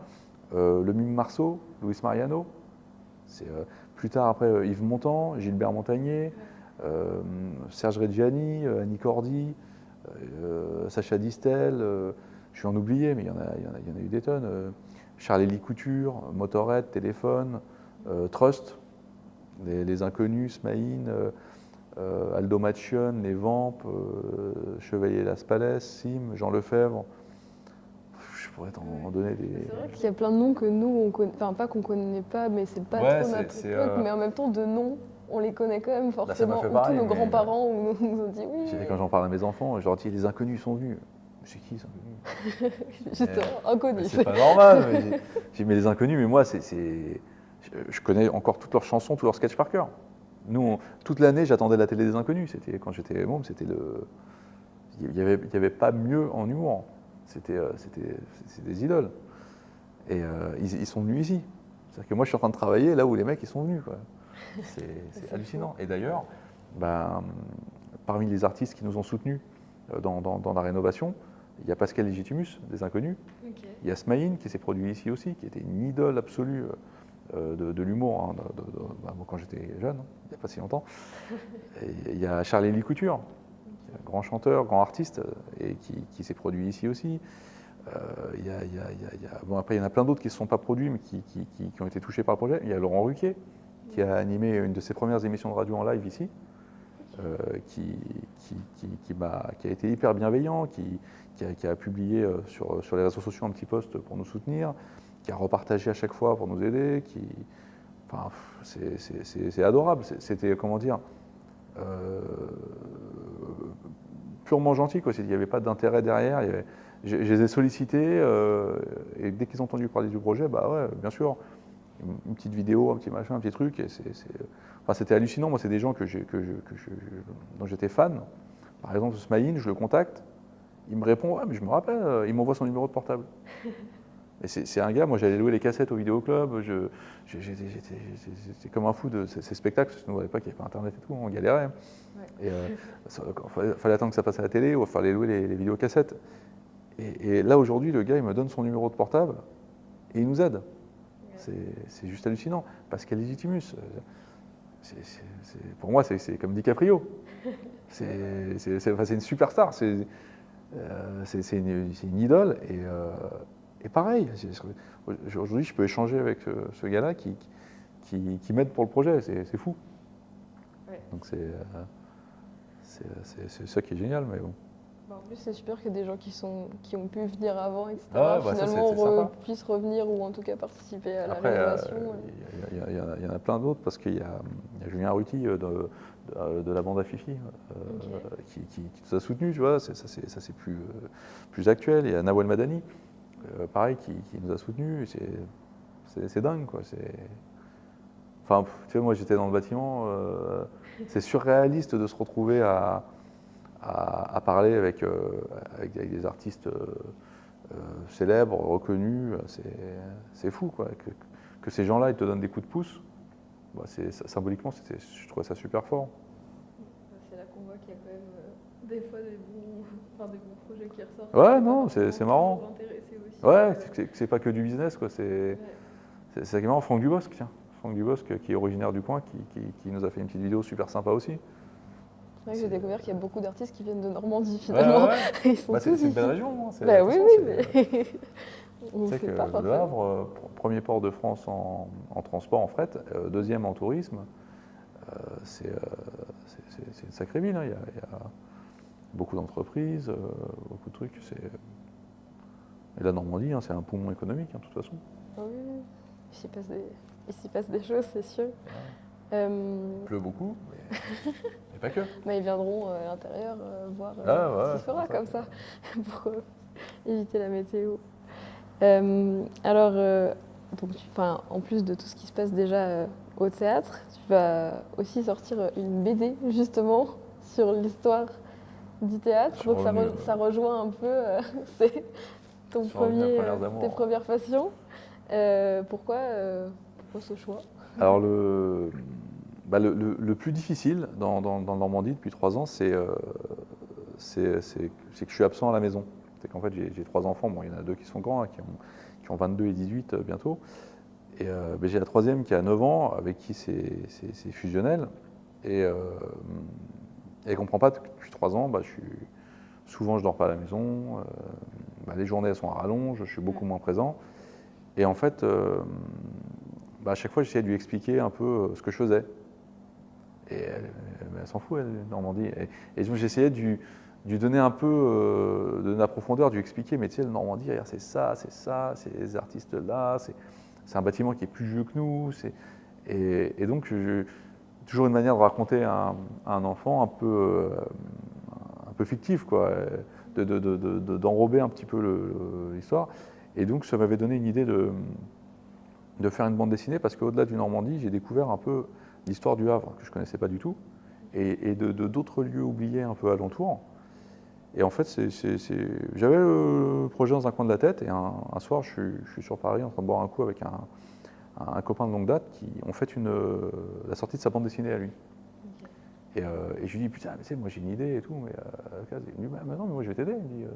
Le Mime Marceau, Luis Mariano. Plus tard, après, Yves Montand, Gilbert Montagnier, Serge Reggiani, Annie Cordy, Sacha Distel. Je suis en oublié, mais il y en a eu des tonnes. Charles-Élie Couture, Motorhead, Téléphone, Trust, les Inconnus, Smaïn, Aldo Machione, Les Vampes, Chevalier Las Palais, Sim, Jean Lefebvre. Je pourrais t'en donner des. C'est vrai qu'il y a plein de noms que nous, on connaît, enfin pas qu'on connaît pas, mais c'est pas trop notre truc, mais en même temps de noms, on les connaît quand même forcément. fait pareil, tous nos grands-parents nous ont dit oui. Quand j'en parle à mes enfants, je leur dis les inconnus sont venus. C'est qui les inconnus? Justement, inconnus. C'est pas normal. Mais les inconnus, mais moi, je connais encore toutes leurs chansons, tous leurs sketchs par cœur. Nous, toute l'année, j'attendais la télé des inconnus. C'était quand j'étais môme, c'était il y avait pas mieux en humour. C'était des idoles. Et ils sont venus ici. C'est-à-dire que moi, je suis en train de travailler là où les mecs ils sont venus. Quoi. C'est hallucinant. Fou. Et d'ailleurs, parmi les artistes qui nous ont soutenus dans la rénovation, il y a Pascal Légitimus, des Inconnus. Okay. Il y a Smaïn qui s'est produit ici aussi, qui était une idole absolue de l'humour hein, quand j'étais jeune, il n'y a pas si longtemps. Et il y a Charles-Élie Couture, grand chanteur, grand artiste, et qui s'est produit ici aussi. Bon, après, il y en a plein d'autres qui ne se sont pas produits, mais qui ont été touchés par le projet. Il y a Laurent Ruquier, qui a animé une de ses premières émissions de radio en live ici, qui a été hyper bienveillant, qui a publié sur les réseaux sociaux un petit post pour nous soutenir, qui a repartagé à chaque fois pour nous aider. Enfin, c'est adorable. C'était, comment dire, purement gentil, quoi. Il n'y avait pas d'intérêt derrière. Je les ai sollicités et dès qu'ils ont entendu parler du projet, bah ouais, bien sûr, une petite vidéo, un petit machin, un petit truc. Et enfin, c'était hallucinant. Moi, c'est des gens dont j'étais fan. Par exemple, Smaïn, je le contacte, il me répond, ouais, mais je me rappelle, il m'envoie son numéro de portable. Et c'est un gars, moi j'allais louer les cassettes au vidéoclub, j'étais comme un fou de ces spectacles, parce que nous à l'époque il n'y avait pas internet et tout, on galérait. Ouais. Et fallait attendre que ça passe à la télé ou il fallait louer les vidéocassettes. Et là aujourd'hui, le gars il me donne son numéro de portable et il nous aide. Ouais. C'est juste hallucinant. Pascal Légitimus, pour moi c'est comme DiCaprio. C'est une superstar, c'est une idole. Et pareil, aujourd'hui, je peux échanger avec ce gars-là qui m'aide pour le projet, c'est fou. Ouais. Donc c'est ça qui est génial, mais bon. En plus, c'est super que des gens qui ont pu venir avant, etc., finalement puissent revenir ou en tout cas participer à la rénovation. Il y en a plein d'autres, parce qu'il y a Julien Ruti de la bande à Fifi qui nous a soutenus, tu vois, ça c'est plus actuel. Il y a Nawal Madani. Pareil, qui nous a soutenus, c'est dingue, quoi. Enfin, tu sais, moi j'étais dans le bâtiment, c'est surréaliste de se retrouver à parler avec des artistes célèbres, reconnus, c'est fou, quoi. Que ces gens-là, ils te donnent des coups de pouce, bah, symboliquement, je trouvais ça super fort. C'est là qu'on voit qu'il y a quand même des fois des bons projets qui ressortent. Ouais, non, c'est marrant. Ouais, c'est pas que du business, quoi. C'est marrant. Franck Dubosc, tiens. Franck Dubosc, qui est originaire du coin, qui nous a fait une petite vidéo super sympa aussi. C'est vrai que j'ai découvert qu'il y a beaucoup d'artistes qui viennent de Normandie, finalement. Ouais. C'est une belle région. Hein. Bah oui, mais... Tu sais que Le Havre, premier port de France en transport, en fret, deuxième en tourisme, c'est une sacrée ville. Hein. Il y a beaucoup d'entreprises, beaucoup de trucs. Et la Normandie, hein, c'est un poumon économique, hein, de toute façon. Oui, il s'y passe des choses, c'est sûr. Ouais. Euh, Il pleut beaucoup, mais pas que. Mais ils viendront à l'intérieur voir Ah, ce ouais, qui fera c'est ça. comme ça pour éviter la météo. Alors, donc, en plus de tout ce qui se passe déjà au théâtre, tu vas aussi sortir une BD justement sur l'histoire du Je théâtre. suis Donc revenu ça rejoint un peu c'est je suis revenu à Premières tes Amours. premières passions. Pourquoi ce choix? Alors, le plus difficile dans le Normandie depuis 3 ans, c'est que je suis absent à la maison. C'est qu'en fait, j'ai 3 enfants. Bon, il y en a 2 qui sont grands, hein, qui ont 22 et 18 bientôt. Et ben, j'ai la troisième qui a 9 ans, avec qui c'est fusionnel. Et elle ne comprend pas que depuis 3 ans, bah, souvent je dors pas à la maison. Bah, les journées elles sont à rallonge, je suis beaucoup moins présent. Et en fait, bah, à chaque fois, j'essayais de lui expliquer un peu ce que je faisais. Et elle s'en fout, elle, Normandie. Et donc j'essayais de lui donner un peu de la profondeur, de lui expliquer, mais tu sais, le Normandie, regarde, c'est ça, c'est les artistes là, c'est un bâtiment qui est plus vieux que nous. Et donc, toujours une manière de raconter à un enfant un peu fictif, quoi, d'enrober un petit peu l'histoire. Et donc, ça m'avait donné une idée de faire une bande dessinée, parce qu'au-delà du Normandie, j'ai découvert un peu l'histoire du Havre, que je ne connaissais pas du tout, et d'autres lieux oubliés un peu alentour. Et en fait, j'avais le projet dans un coin de la tête, et un soir, je suis sur Paris en train de boire un coup avec un copain de longue date qui ont fait la sortie de sa bande dessinée à lui. Et je lui dis, putain, mais tu sais, moi j'ai une idée et tout, mais il me dit, bah, non, mais moi je vais t'aider. Il me dit,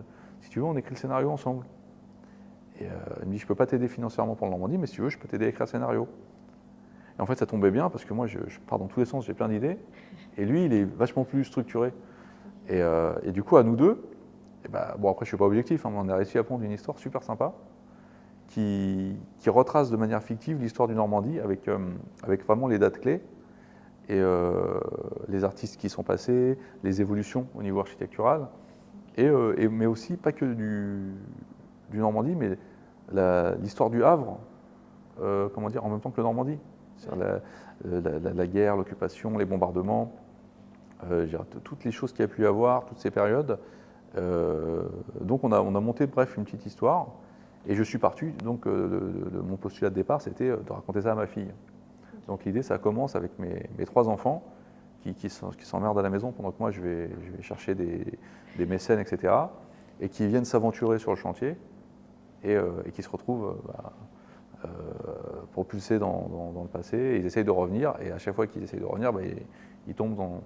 si tu veux, on écrit le scénario ensemble. Et il me dit, je peux pas t'aider financièrement pour le Normandie, mais si tu veux, je peux t'aider à écrire le scénario. Et en fait, ça tombait bien parce que moi, je pars dans tous les sens, j'ai plein d'idées. Et lui, il est vachement plus structuré. Et du coup, à nous deux, et bah, bon, après, je suis pas objectif, hein, mais on a réussi à pondre une histoire super sympa qui retrace de manière fictive l'histoire du Normandie avec vraiment les dates clés et les artistes qui sont passés, les évolutions au niveau architectural, mais aussi pas que du Normandie, mais l'histoire du Havre, comment dire, en même temps que le Normandie. C'est-à-dire la guerre, l'occupation, les bombardements, toutes les choses qu'il y a pu y avoir, toutes ces périodes. Donc on a monté, bref, une petite histoire, et je suis parti, donc de mon postulat de départ, c'était de raconter ça à ma fille. Donc l'idée, ça commence avec mes 3 enfants qui s'emmerdent à la maison pendant que moi je vais chercher des mécènes, etc., et qui viennent s'aventurer sur le chantier, et qui se retrouvent propulsés dans le passé, et ils essayent de revenir, et à chaque fois qu'ils essayent de revenir, bah, ils tombent dans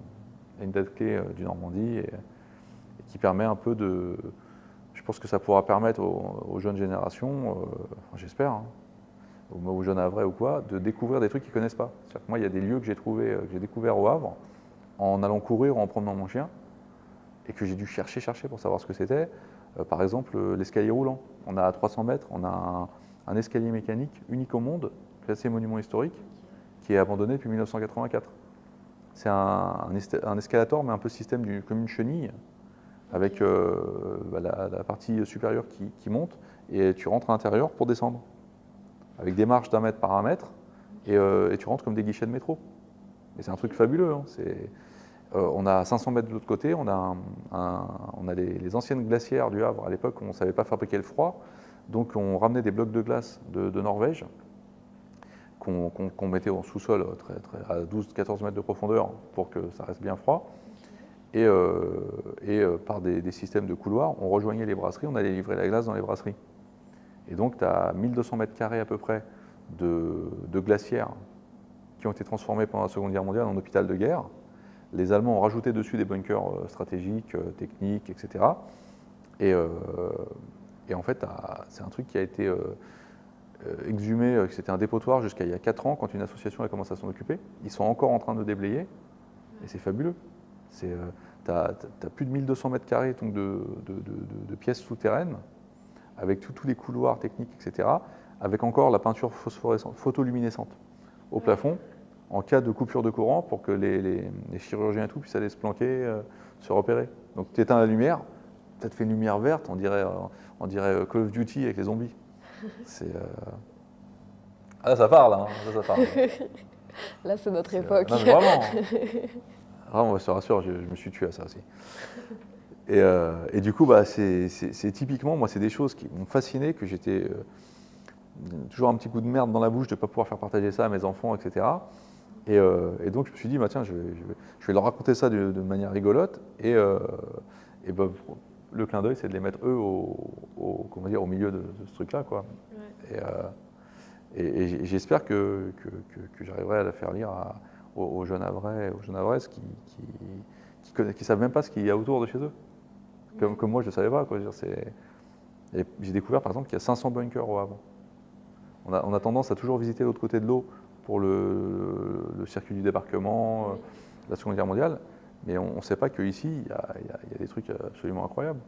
une date clé du Normandie, et qui permet un peu de... Je pense que ça pourra permettre aux jeunes générations, j'espère, hein, aux jeunes Havrais ou quoi, de découvrir des trucs qu'ils ne connaissent pas. C'est-à-dire que moi, il y a des lieux que j'ai découverts au Havre, en allant courir ou en promenant mon chien, et que j'ai dû chercher pour savoir ce que c'était. Par exemple, l'escalier roulant. On a à 300 mètres, on a un escalier mécanique unique au monde, classé monument historique, qui est abandonné depuis 1984. C'est un escalator, mais un peu système comme une chenille, avec la partie supérieure qui monte, et tu rentres à l'intérieur pour descendre, avec des marches d'1 mètre par 1 mètre, et tu rentres comme des guichets de métro. Et c'est un truc fabuleux. Hein. On a 500 mètres de l'autre côté, on a les anciennes glacières du Havre. À l'époque, on ne savait pas fabriquer le froid, donc on ramenait des blocs de glace de Norvège, qu'on mettait en sous-sol à 12-14 mètres de profondeur pour que ça reste bien froid. Et par des systèmes de couloirs, on rejoignait les brasseries, on allait livrer la glace dans les brasseries. Et donc, tu as 1200 mètres carrés à peu près de glacières qui ont été transformées pendant la Seconde Guerre mondiale en hôpital de guerre. Les Allemands ont rajouté dessus des bunkers stratégiques, techniques, etc. Et en fait, c'est un truc qui a été exhumé, c'était un dépotoir jusqu'à il y a 4 ans, quand une association a commencé à s'en occuper. Ils sont encore en train de déblayer, et c'est fabuleux. Tu as plus de 1200 mètres carrés donc de pièces souterraines, avec tous les couloirs techniques, etc., avec encore la peinture photoluminescente au plafond, en cas de coupure de courant, pour que les chirurgiens et tout puissent aller se planquer, se repérer. Donc tu éteins la lumière, ça te fait une lumière verte, on dirait Call of Duty avec les zombies. Ah, ça parle, hein, ça parle. Là, c'est notre époque. Non, mais vraiment, vraiment, je te rassure, je me suis tué à ça aussi. Et du coup, bah, c'est typiquement, moi, c'est des choses qui m'ont fasciné, que j'étais toujours un petit coup de merde dans la bouche de ne pas pouvoir faire partager ça à mes enfants, etc. Et donc, je me suis dit, bah, tiens, je vais leur raconter ça de manière rigolote. Et bah, le clin d'œil, c'est de les mettre, eux, comment dire, au milieu de ce truc-là, quoi. Ouais. Et j'espère que j'arriverai à la faire lire aux jeunes Havrais, aux jeunes Havraises qui savent même pas ce qu'il y a autour de chez eux. Comme moi, je ne savais pas, quoi. J'ai découvert, par exemple, qu'il y a 500 bunkers au Havre. On a tendance à toujours visiter l'autre côté de l'eau pour le circuit du débarquement, la Seconde Guerre mondiale, mais on ne sait pas qu'ici, il y a des trucs absolument incroyables.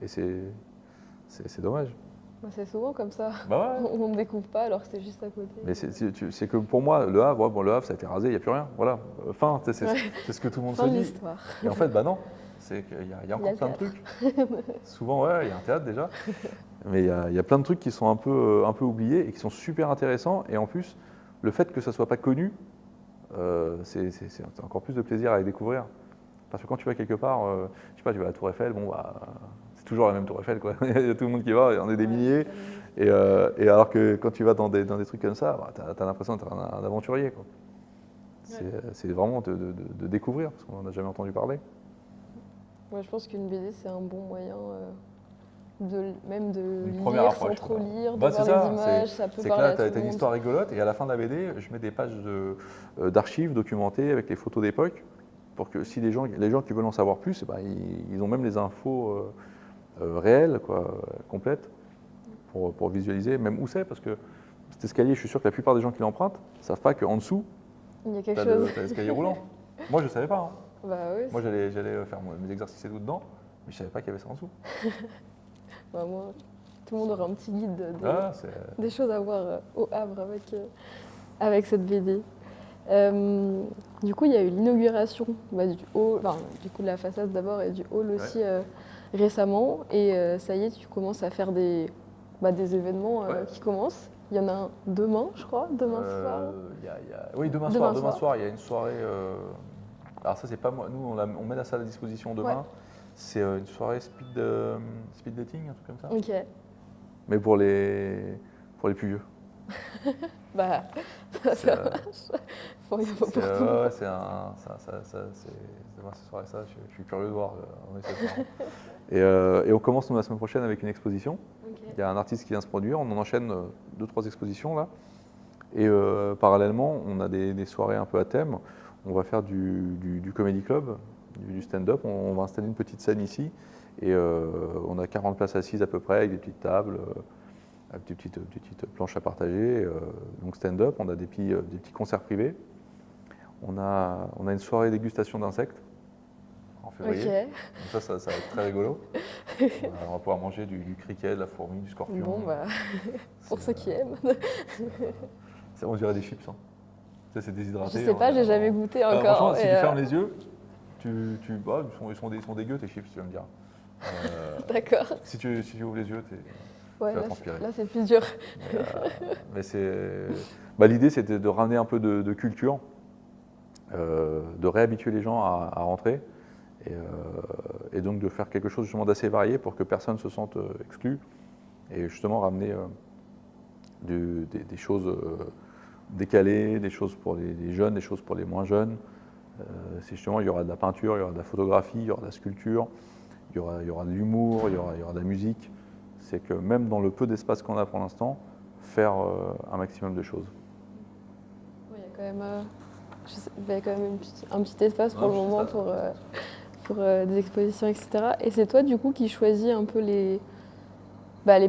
Et c'est dommage. Bah, c'est souvent comme ça. Bah ouais. On ne découvre pas alors que c'est juste à côté. Mais c'est que pour moi, le Havre, bon, le Havre, ça a été rasé, il n'y a plus rien. Voilà, fin, c'est ce que tout le monde Fin se de dit. l'histoire. Et en fait, bah non, c'est qu'il y a encore plein de trucs. Souvent, ouais, il y a un théâtre déjà. Mais il y a plein de trucs qui sont un peu oubliés et qui sont super intéressants. Et en plus, le fait que ça ne soit pas connu, c'est encore plus de plaisir à y découvrir. Parce que quand tu vas quelque part, je sais pas, tu vas à la Tour Eiffel, bon, bah, c'est toujours la même Tour Eiffel, quoi. Il y a tout le monde qui va, il y en a des milliers. Et alors que quand tu vas dans des trucs comme ça, bah, tu as l'impression d'être un aventurier, quoi. C'est vraiment de découvrir, parce qu'on n'en a jamais entendu parler. Ouais, je pense qu'une BD, c'est un bon moyen même de Une lire première sans approche, trop quoi. lire, de Bah, voir c'est ça, les images, ça peut c'est que parler là, à tu tout as le une monde. histoire rigolote, et à la fin de la BD, je mets des pages d'archives documentées avec les photos d'époque, pour que si les gens qui veulent en savoir plus, eh ben, ils ont même les infos réelles, quoi, complètes, pour visualiser, même où c'est, parce que cet escalier, je suis sûr que la plupart des gens qui l'empruntent ne savent pas qu'en dessous, Il y a tu quelque chose. as l'escalier roulant. Moi, je ne savais pas. Hein. Bah oui. Moi, j'allais faire mes exercices et tout dedans, mais je ne savais pas qu'il y avait ça en dessous. Bah, moi, tout le monde aura un petit guide des choses à voir au Havre avec cette BD. Du coup, il y a eu l'inauguration du coup de la façade d'abord et du hall aussi récemment. Et ça y est, tu commences à faire des événements qui commencent. Il y en a un demain, je crois, demain soir. Oui, demain soir, il y a une soirée. Alors ça, c'est pas moi. Nous, on met la salle à disposition demain. Ouais. C'est une soirée speed dating, un truc comme ça. Ok. Mais pour les plus vieux. Bah, ça marche. Pour tout le monde. C'est cette soirée, ça, je suis curieux de voir. Et on commence nous, la semaine prochaine avec une exposition. Okay. Il y a un artiste qui vient se produire, on en enchaîne 2-3 expositions là. Et parallèlement, on a des soirées un peu à thème. On va faire du comedy club, du stand-up. On va installer une petite scène ici. Et on a 40 places assises à peu près, avec des petites tables, avec des petites planches à partager. Donc stand-up, on a des petits concerts privés. On a une soirée dégustation d'insectes en février. Okay. Donc ça va être très rigolo. On va pouvoir manger du criquet, de la fourmi, du scorpion. Bon, bah, pour ceux qui aiment. On dirait des chips. Hein. Ça, c'est déshydraté. Je sais pas, j'ai jamais goûté encore. Franchement, si tu fermes les yeux, ils sont dégueux tes chips, tu vas me dire. D'accord. Si tu ouvres les yeux, tu vas transpirer. Là, c'est plus dur. Mais l'idée, c'était de ramener un peu de culture, de réhabituer les gens à rentrer, et donc de faire quelque chose justement d'assez varié pour que personne ne se sente exclu, et justement ramener des choses décalées, des choses pour les jeunes, des choses pour les moins jeunes. C'est justement, il y aura de la peinture, il y aura de la photographie, il y aura de la sculpture, il y aura de l'humour, il y aura de la musique. C'est que même dans le peu d'espace qu'on a pour l'instant, faire un maximum de choses. Oui, il y a quand même un petit espace pour le moment pour des expositions, etc. Et c'est toi, du coup, qui choisis un peu les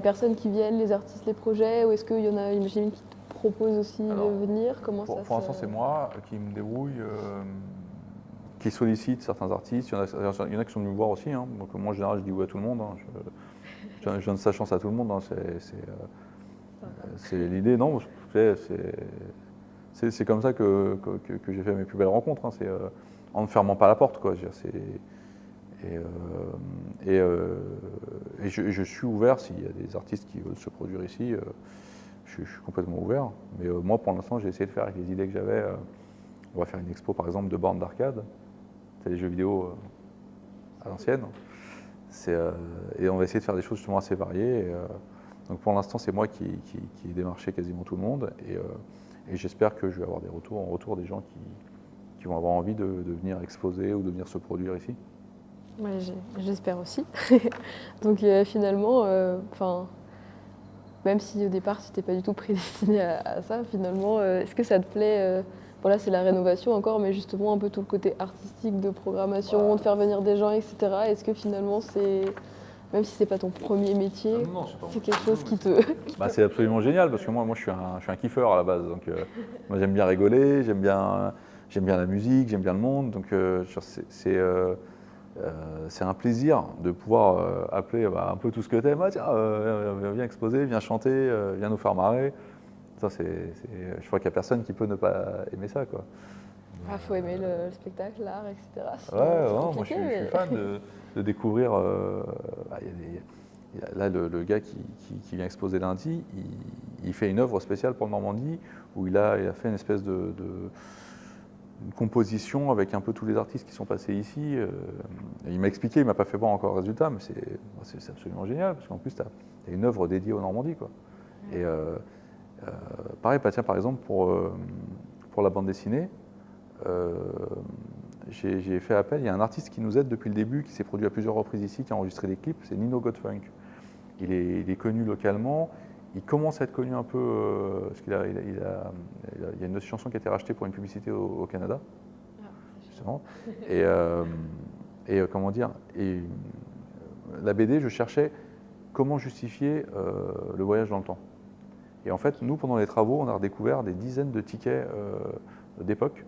personnes qui viennent, les artistes, les projets, ou est-ce qu'il y en a, j'imagine, qui te proposent aussi de venir? Comment ça pour l'instant, c'est moi qui me débrouille, qui sollicite certains artistes. Il y en a qui sont venus me voir aussi. Hein. Donc, moi, en général, je dis oui à tout le monde. Hein. Je donne sa chance à tout le monde. Hein. C'est l'idée. Non, c'est comme ça que j'ai fait mes plus belles rencontres. Hein. C'est en ne fermant pas la porte, quoi. Et je suis ouvert s'il y a des artistes qui veulent se produire ici. je suis complètement ouvert. Mais moi, pour l'instant, j'ai essayé de faire avec les idées que j'avais. On va faire une expo, par exemple, de bornes d'arcade. C'est les jeux vidéo à l'ancienne. Et on va essayer de faire des choses justement assez variées. Donc pour l'instant, c'est moi qui ai démarché quasiment tout le monde. Et j'espère que je vais avoir des retours en retour des gens qui vont avoir envie de venir exposer ou de venir se produire ici. Ouais, j'espère aussi. Donc finalement, même si au départ tu n'étais pas du tout prédestiné à ça, finalement, est-ce que ça te plaît voilà, c'est la rénovation encore, mais justement un peu tout le côté artistique de programmation, de faire venir des gens, etc. Est-ce que finalement même si c'est pas ton premier métier, c'est quelque chose qui te... C'est absolument génial parce que moi je suis un kiffeur à la base. Donc moi j'aime bien rigoler, j'aime bien la musique, j'aime bien le monde. Donc c'est un plaisir de pouvoir appeler un peu tout ce que tu aimes. Ah, tiens, viens exposer, viens chanter, viens nous faire marrer. Ça, je crois qu'il n'y a personne qui peut ne pas aimer ça, quoi. Faut aimer le spectacle, l'art, etc. Ouais, moi je suis fan de découvrir. Là, le gars qui vient exposer lundi, il fait une œuvre spéciale pour le Normandie où il a fait une espèce de une composition avec un peu tous les artistes qui sont passés ici. Il m'a expliqué, il ne m'a pas fait voir encore le résultat, mais c'est absolument génial parce qu'en plus, tu as une œuvre dédiée au Normandie, quoi. Et pareil, tiens, par exemple, pour la bande dessinée, j'ai fait appel, il y a un artiste qui nous aide depuis le début, qui s'est produit à plusieurs reprises ici, qui a enregistré des clips, c'est Nino Godfunk. Il est connu localement, il commence à être connu un peu, parce qu'il il y a une autre chanson qui a été rachetée pour une publicité au Canada, justement. Comment dire, la BD, je cherchais comment justifier le voyage dans le temps. Et en fait, nous, pendant les travaux, on a redécouvert des dizaines de tickets d'époque.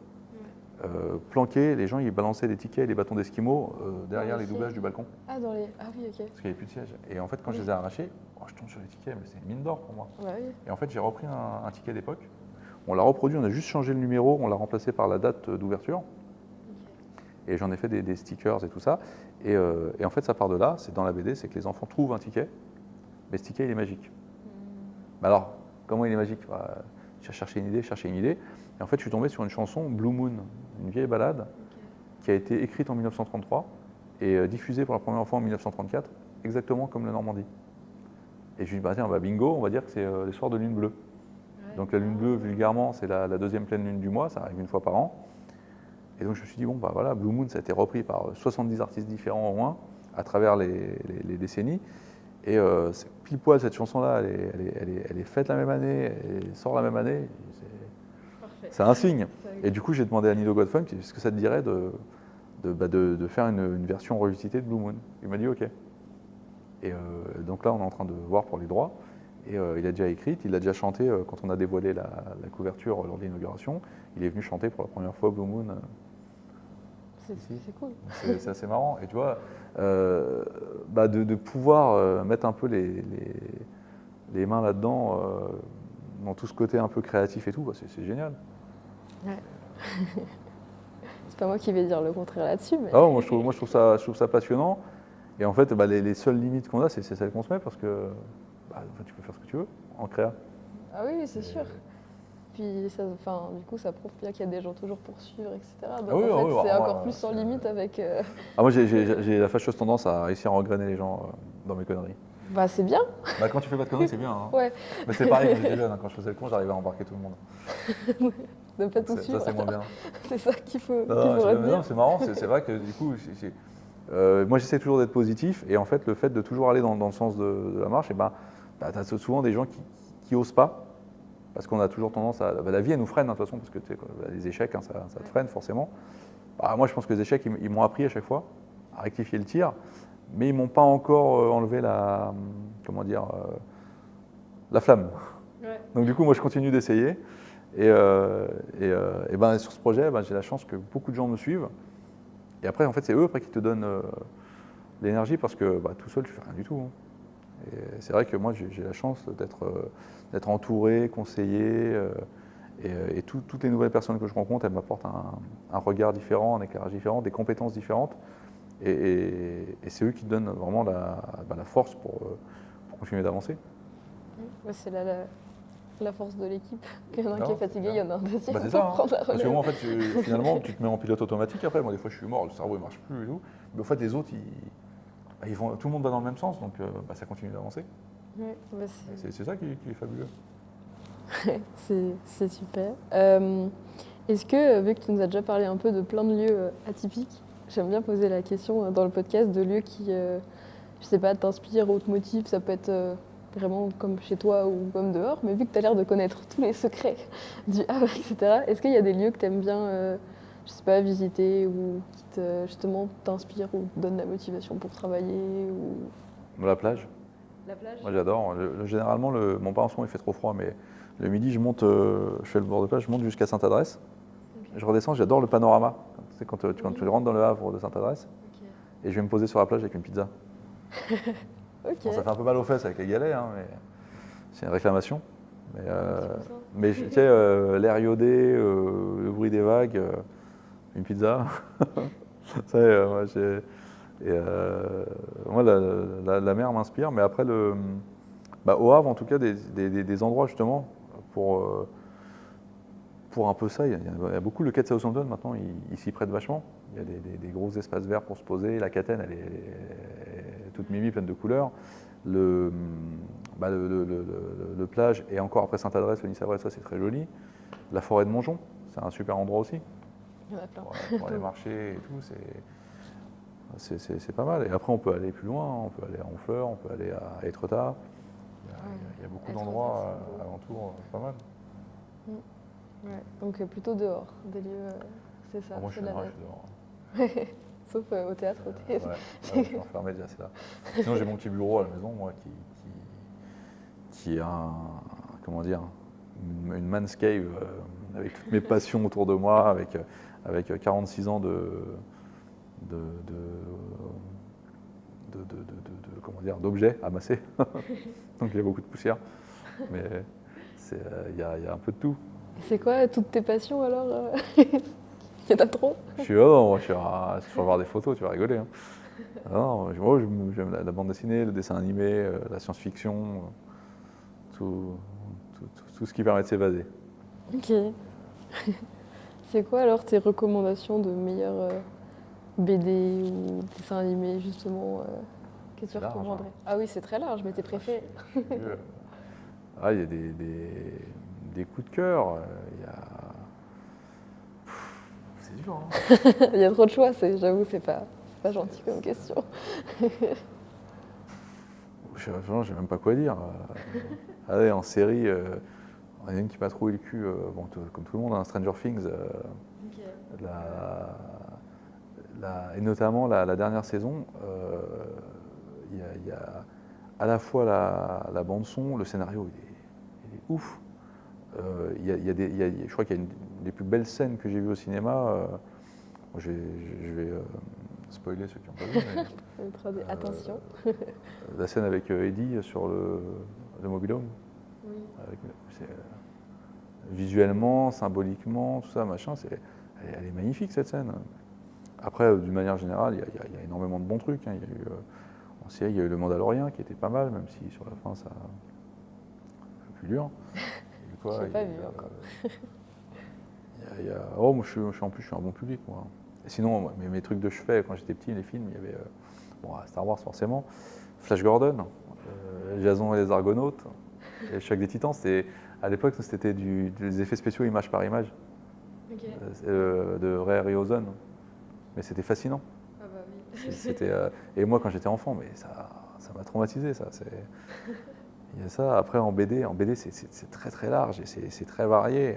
Planqués, les gens ils balançaient des tickets et des bâtons d'esquimaux derrière les doublages du balcon. Ah oui, ok. Parce qu'il n'y avait plus de siège. Et en fait, quand je les ai arrachés, je tombe sur les tickets, mais c'est une mine d'or pour moi. Ouais, oui. Et en fait, j'ai repris un ticket d'époque. On l'a reproduit, on a juste changé le numéro, on l'a remplacé par la date d'ouverture. Okay. Et j'en ai fait des stickers et tout ça. Et en fait, ça part de là, c'est dans la BD, c'est que les enfants trouvent un ticket, mais ce ticket, il est magique. Mais alors, comment il est magique? J'ai cherché une idée. Et en fait, je suis tombé sur une chanson, Blue Moon, une vieille ballade, qui a été écrite en 1933 et diffusée pour la première fois en 1934, exactement comme la Normandie. Et je me suis dit, bingo, on va dire que c'est les soirs de lune bleue. Ouais. Donc la lune bleue, vulgairement, c'est la deuxième pleine lune du mois, ça arrive une fois par an. Et donc je me suis dit, voilà, Blue Moon, ça a été repris par 70 artistes différents au moins, à travers les décennies. Et pile poil, cette chanson-là, elle est faite la même année, elle sort la même année. C'est un signe. Et du coup, j'ai demandé à Nino Godfunk, est-ce que ça te dirait de faire une version revisitée de Blue Moon? Il m'a dit OK. Et donc là, on est en train de voir pour les droits. Et il a déjà écrit, il a déjà chanté quand on a dévoilé la couverture lors de l'inauguration. Il est venu chanter pour la première fois Blue Moon. C'est cool. C'est assez marrant. Et tu vois, de pouvoir mettre un peu les mains là-dedans, dans tout ce côté un peu créatif et tout, c'est génial. Ouais. C'est pas moi qui vais dire le contraire là-dessus. Mais... moi, je trouve ça passionnant. Et en fait, les seules limites qu'on a, c'est celles qu'on se met parce que tu peux faire ce que tu veux en créa. Ah oui, c'est sûr. Puis du coup, ça prouve bien qu'il y a des gens toujours pour suivre, etc. Donc c'est encore plus sans limite avec... moi, j'ai la fâcheuse tendance à réussir à engrainer les gens dans mes conneries. C'est bien. Quand tu fais pas de conneries, c'est bien. Hein. Ouais. Mais c'est pareil quand j'étais jeune, quand je faisais le con, j'arrivais à embarquer tout le monde. De pas tout suivre. Ça, c'est moins bien. C'est ça qu'il faut retenir. Non, c'est marrant, c'est vrai que du coup, moi j'essaie toujours d'être positif et en fait, le fait de toujours aller dans le sens de la marche, tu as souvent des gens qui osent pas. Parce qu'on a toujours tendance à... la vie, elle nous freine, de toute façon, parce que les échecs, ça te freine forcément. Moi, je pense que les échecs, ils m'ont appris à chaque fois à rectifier le tir, mais ils ne m'ont pas encore enlevé la flamme. Ouais. Donc du coup, moi, je continue d'essayer. Et sur ce projet, j'ai la chance que beaucoup de gens me suivent. Et après, en fait, c'est eux qui te donnent l'énergie, parce que tout seul, tu ne fais rien du tout. Hein. Et c'est vrai que moi, j'ai la chance d'être entouré, conseillé, et toutes les nouvelles personnes que je rencontre, elles m'apportent un regard différent, un éclairage différent, des compétences différentes, et c'est eux qui donnent vraiment la force pour continuer d'avancer. C'est la force de l'équipe. Qu'il y en a un Non, qui est c'est fatigué, il y clair. en a un deuxième Bah, c'est pour ça, hein. prendre la Parce que relève. moi, en fait, finalement, tu te mets en pilote automatique après. Moi, des fois, je suis mort, le cerveau ne marche plus et tout. Mais en fait, les autres, tout le monde va dans le même sens, donc ça continue d'avancer. Ouais, bah, C'est ça qui est fabuleux. c'est super. Est-ce que, vu que tu nous as déjà parlé un peu de plein de lieux atypiques, j'aime bien poser la question dans le podcast de lieux qui, je sais pas, t'inspirent ou te motivent, ça peut être vraiment comme chez toi ou comme dehors, mais vu que tu as l'air de connaître tous les secrets du Havre, etc., est-ce qu'il y a des lieux que tu aimes bien, je sais pas, visiter ou qui justement t'inspirent ou te donnent la motivation pour travailler ou... La plage, La plage? moi j'adore. Généralement, bon, pas en ce moment, il fait trop froid, mais le midi, je monte, je fais le bord de plage, je monte jusqu'à Sainte-Adresse. Ok. Je redescends, j'adore le panorama. C'est quand Oui. tu rentres dans le Havre de Sainte-Adresse, Ok. et je vais me poser sur la plage avec une pizza. Ok. Bon, ça fait un peu mal aux fesses avec les galets, hein, mais c'est une réclamation. Mais, Un petit coussin. tu sais, l'air iodé, le bruit des vagues, une pizza. Ça, moi, moi, la mer m'inspire, mais après, au Havre, en tout cas, des endroits justement pour, pour un peu ça. Il y a beaucoup le quai de Southampton maintenant, il s'y prête vachement. Il y a des gros espaces verts pour se poser. La Catène, elle est toute mimi, pleine de couleurs. Le plage, et encore après Sainte-Adresse, le Nice-Avray, ça c'est très joli. La forêt de Montjon, c'est un super endroit aussi. Il y en a plein. Pour aller marcher et tout, c'est pas mal. Et après, on peut aller plus loin, on peut aller à Honfleur, on peut aller à Étretat. Il y a beaucoup Étretat, d'endroits c'est beau. alentours, pas mal. Ouais. Donc plutôt dehors, des lieux, c'est ça, Moi, je c'est suis la dehors, nature. Sauf au théâtre, Ouais, je suis enfermé déjà, c'est là. Sinon, j'ai mon petit bureau à la maison, moi, qui est comment dire, une man's cave avec toutes mes passions autour de moi, avec 46 ans comment dire, d'objets amassés. Donc il y a beaucoup de poussière. Mais il y a un peu de tout. C'est quoi toutes tes passions alors Il y en a trop? Non, si tu vas voir des photos, tu vas rigoler. Hein. Non, moi, j'aime la bande dessinée, le dessin animé, la science-fiction, tout ce qui permet de s'évader. Ok. C'est quoi alors tes recommandations de meilleurs BD ou dessins animés justement que tu C'est large, recommanderais? hein. Ah oui, c'est très large, mais tes préférés. Il y a des coups de cœur. C'est dur, hein. Il y a trop de choix, j'avoue, c'est pas gentil comme question. Je sais même pas quoi dire. Allez, en série, il y en a une qui m'a trouvé le cul, comme tout le monde, hein, Stranger Things. Et notamment la dernière saison, il y a à la fois la bande-son, le scénario, il est ouf. Je crois qu'il y a une des plus belles scènes que j'ai vues au cinéma. Je vais spoiler ceux qui n'ont pas vu. Mais, Attention. la scène avec Eddie sur le mobil-home. Oui. Visuellement, symboliquement, tout ça, machin, elle est magnifique cette scène. Après, d'une manière générale, il y a énormément de bons trucs. Hein. En série, il y a eu Le Mandalorian qui était pas mal, même si sur la fin, ça un peu plus dur. Je l'ai pas vu encore. Moi, en plus, je suis un bon public, moi. Et sinon, moi, mes trucs de chevet, quand j'étais petit, les films, il y avait Star Wars forcément, Flash Gordon, Jason et les Argonautes, et Choc des Titans. À l'époque, c'était des effets spéciaux image par image, Ok. de Ray Harryhausen. Mais c'était fascinant. Ah bah oui. Et moi, quand j'étais enfant, mais ça m'a traumatisé, ça. Il y a ça. Après, en BD, c'est très très large et c'est très varié.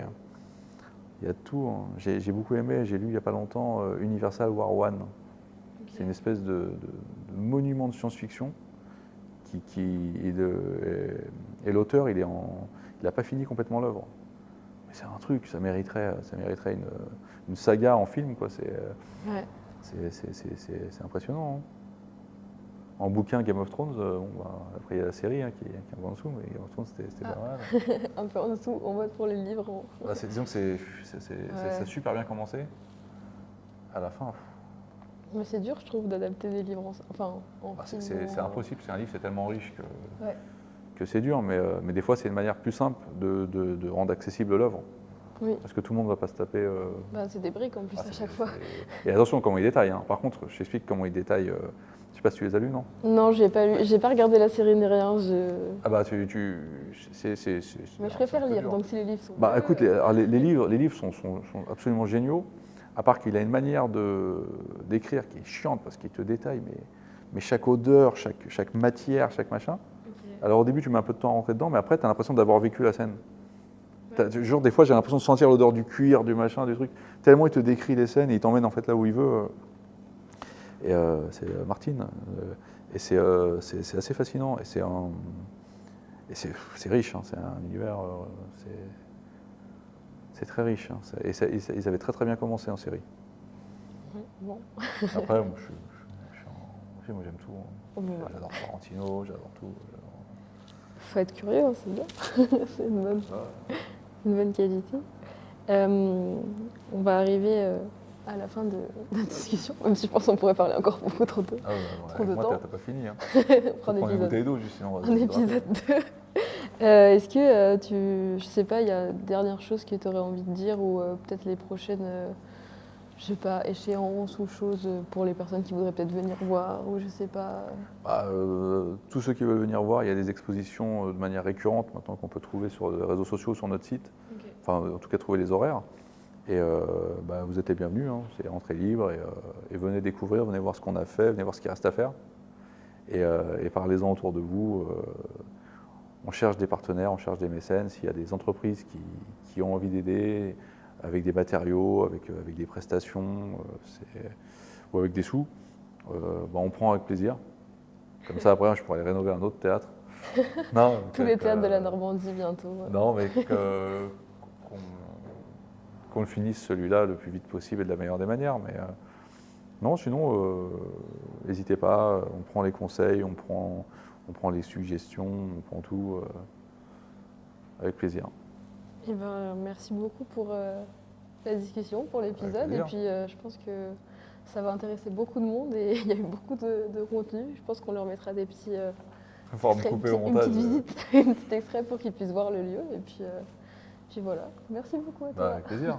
Il y a de tout. Hein. J'ai beaucoup aimé, j'ai lu il n'y a pas longtemps Universal War One. Okay. C'est une espèce de monument de science-fiction et l'auteur, il n'a pas fini complètement l'œuvre. Mais c'est un truc, ça mériterait une saga en film, quoi. Ouais. C'est impressionnant. Hein. En bouquin, Game of Thrones, après il y a la série qui est un peu en dessous, mais Game of Thrones c'était pas mal. Un peu en dessous, on vote pour les livres. Disons que ça a super bien commencé. À la fin. Mais c'est dur, je trouve, d'adapter des livres en film. C'est impossible, c'est un livre, c'est tellement riche que. Ouais. que c'est dur, mais des fois c'est une manière plus simple de rendre accessible l'œuvre. Oui. Parce que tout le monde ne va pas se taper. C'est des briques en plus à chaque fois. Et attention comment il détaille. Hein. Par contre, je t'explique comment il détaille. Je ne sais pas si tu les as lus, non? Non, j'ai pas regardé la série ni rien. Ah bah Mais je préfère un peu lire, dur. donc si les livres sont. Bah écoute, les livres sont absolument géniaux, à part qu'il a une manière d'écrire qui est chiante parce qu'il te détaille, mais chaque odeur, chaque matière, chaque machin. Ok. Alors au début, tu mets un peu de temps à rentrer dedans, mais après, tu as l'impression d'avoir vécu la scène. Genre, des fois, j'ai l'impression de sentir l'odeur du cuir, du machin, du truc. Tellement il te décrit les scènes et il t'emmène en fait là où il veut. Et c'est Martine. Et c'est assez fascinant. Et c'est riche, hein, c'est un univers. C'est très riche. Hein, ils avaient très très bien commencé en série. Bon. Après, moi j'aime tout. Hein. Mais voilà. J'adore Tarantino, j'adore tout. Faut être curieux, hein, c'est bien. C'est une bonne qualité. On va arriver à la fin de la discussion, même si je pense qu'on pourrait parler encore beaucoup trop de, Ah ouais, trop de moi, temps. t'as pas fini. Hein. On prend Prends une l'épisode. bouteille d'eau, juste sinon on va Un se épisode 2. Est-ce que je sais pas, il y a dernière chose que tu aurais envie de dire ou peut-être les prochaines, je sais pas, échéances ou choses pour les personnes qui voudraient peut-être venir voir ou je sais pas. Tous ceux qui veulent venir voir, il y a des expositions de manière récurrente maintenant qu'on peut trouver sur les réseaux sociaux, sur notre site. Okay. Enfin, en tout cas, trouver les horaires. Et vous êtes les bienvenus, hein. C'est entrée libre et venez découvrir, venez voir ce qu'on a fait, venez voir ce qu'il reste à faire. Et parlez-en autour de vous. On cherche des partenaires, on cherche des mécènes. S'il y a des entreprises qui ont envie d'aider avec des matériaux, avec des prestations ou avec des sous, on prend avec plaisir. Comme ça, après, je pourrais aller rénover un autre théâtre. Non, Tous les théâtres de la Normandie bientôt. Ouais. Non, mais qu'on le finisse celui-là le plus vite possible et de la meilleure des manières. Mais non, sinon, n'hésitez pas, on prend les conseils, on prend les suggestions, on prend tout avec plaisir. Eh ben, merci beaucoup pour la discussion, pour l'épisode. Et puis, je pense que ça va intéresser beaucoup de monde et il y a eu beaucoup de contenu. Je pense qu'on leur mettra des petits extraits, couper au montage. une petite visite, un petit extrait pour qu'ils puissent voir le lieu. Et puis voilà. Merci beaucoup à toi. Avec plaisir.